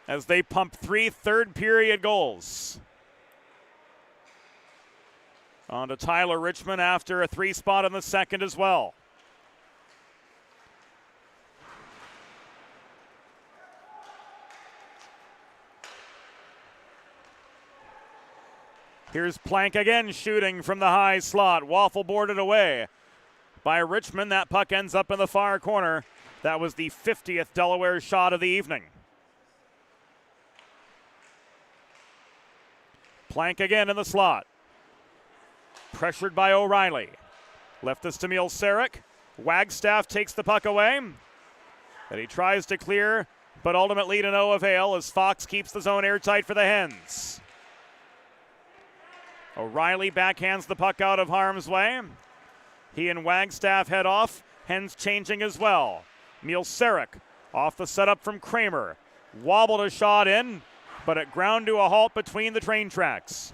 As they pump 3 third-period goals. On to Tyler Richmond after a 3-spot in the second as well. Here's Plank again shooting from the high slot. Waffle boarded away by Richmond. That puck ends up in the far corner. That was the 50th Delaware shot of the evening. Plank again in the slot. Pressured by O'Reilly. Left this to Mielcerek. Wagstaff takes the puck away. And he tries to clear, but ultimately to no avail as Fox keeps the zone airtight for the Hens. O'Reilly backhands the puck out of harm's way. He and Wagstaff head off. Hens changing as well. Mielcerek off the setup from Kramer. Wobbled a shot in, but it ground to a halt between the train tracks.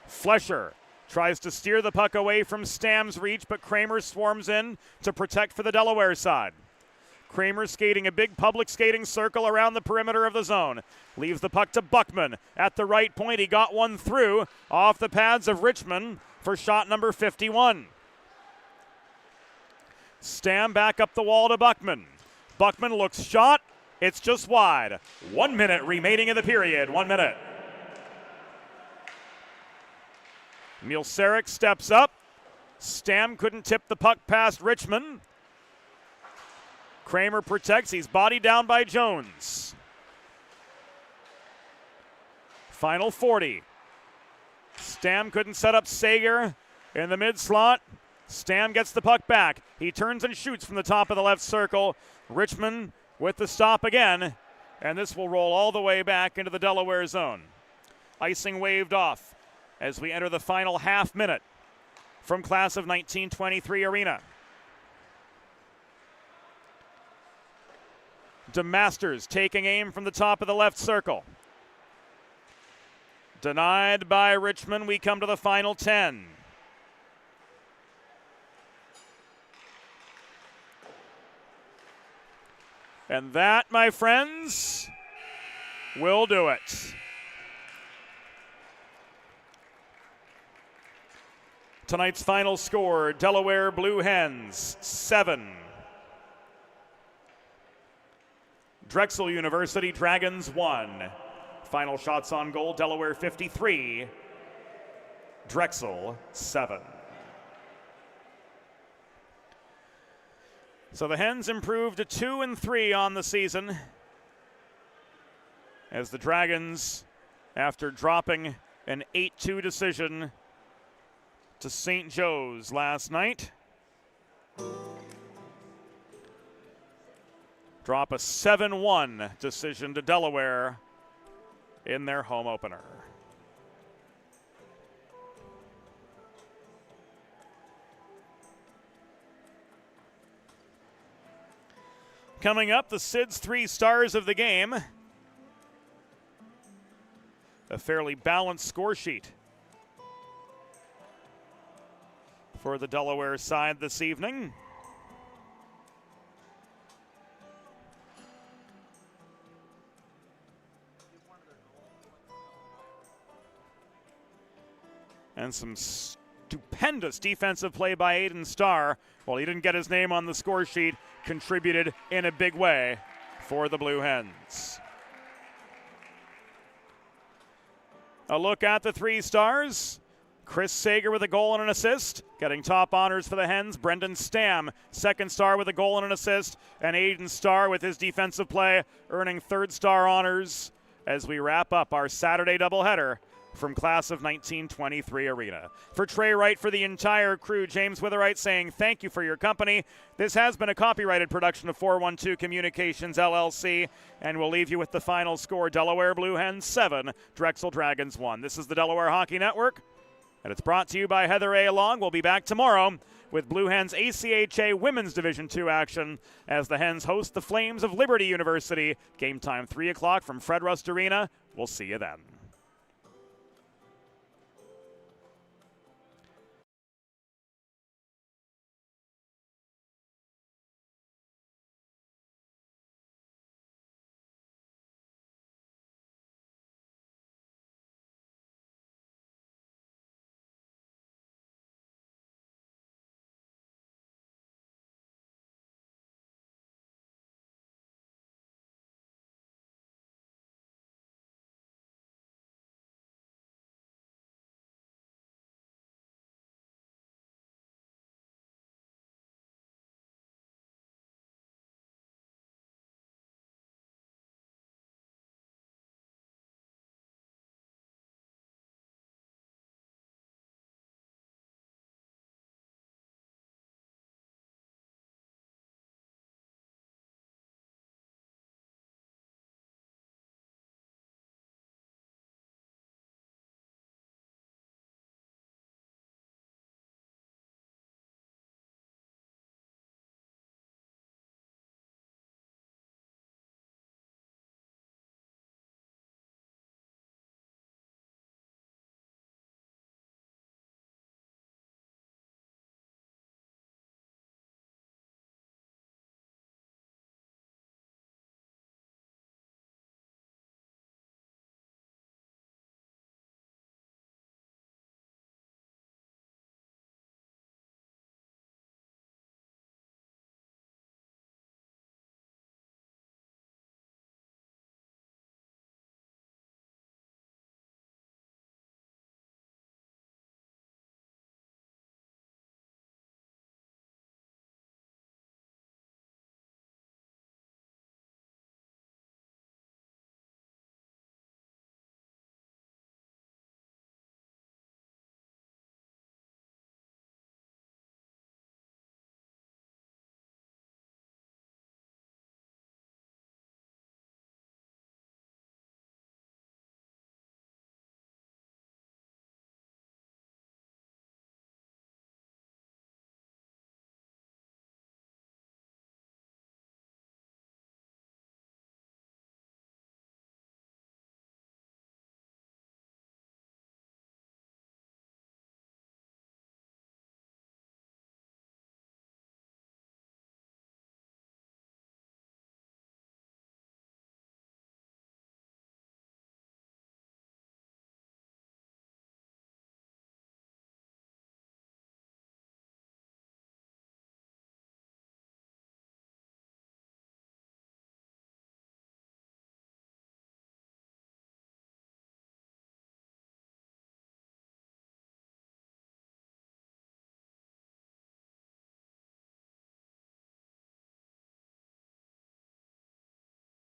Flesher tries to steer the puck away from Stam's reach, but Kramer swarms in to protect for the Delaware side. Kramer skating a big public skating circle around the perimeter of the zone. Leaves the puck to Buckman at the right point. He got one through off the pads of Richmond for shot number 51. Stam back up the wall to Buckman. Buckman looks shot. It's just wide. 1 minute remaining in the period. 1 minute. Mielcerek steps up. Stam couldn't tip the puck past Richmond. Kramer protects. He's bodied down by Jones. Final 40. Stam couldn't set up Sager in the mid slot. Stam gets the puck back. He turns and shoots from the top of the left circle. Richmond with the stop again, and this will roll all the way back into the Delaware zone. Icing waved off as we enter the final half minute from Class of 1923 Arena. DeMasters taking aim from the top of the left circle. Denied by Richmond. We come to the final 10. And that, my friends, will do it. Tonight's final score, Delaware Blue Hens 7. Drexel University Dragons 1. Final shots on goal, Delaware 53, Drexel 7. So the Hens improved to 2-3 on the season as the Dragons, after dropping an 8-2 decision to St. Joe's last night, drop a 7-1 decision to Delaware in their home opener. Coming up, the Sid's 3 stars of the game. A fairly balanced score sheet for the Delaware side this evening. And some stupendous defensive play by Aiden Starr. While he didn't get his name on the score sheet, contributed in a big way for the Blue Hens. A look at the 3 stars. Chris Sager with a goal and an assist, getting top honors for the Hens. Brendan Stam, 2nd star with a goal and an assist. And Aiden Starr with his defensive play, earning 3rd star honors as we wrap up our Saturday doubleheader from Class of 1923 Arena. For Trey Wright, for the entire crew, James Witherite saying thank you for your company. This has been a copyrighted production of 412 Communications LLC, and we'll leave you with the final score: Delaware Blue Hens 7, Drexel Dragons 1. This is the Delaware Hockey Network, and it's brought to you by Heather A. Long. We'll be back tomorrow with Blue Hens ACHA Women's Division II action as the Hens host the Flames of Liberty University. Game time 3 o'clock from Fred Rust Arena. We'll see you then.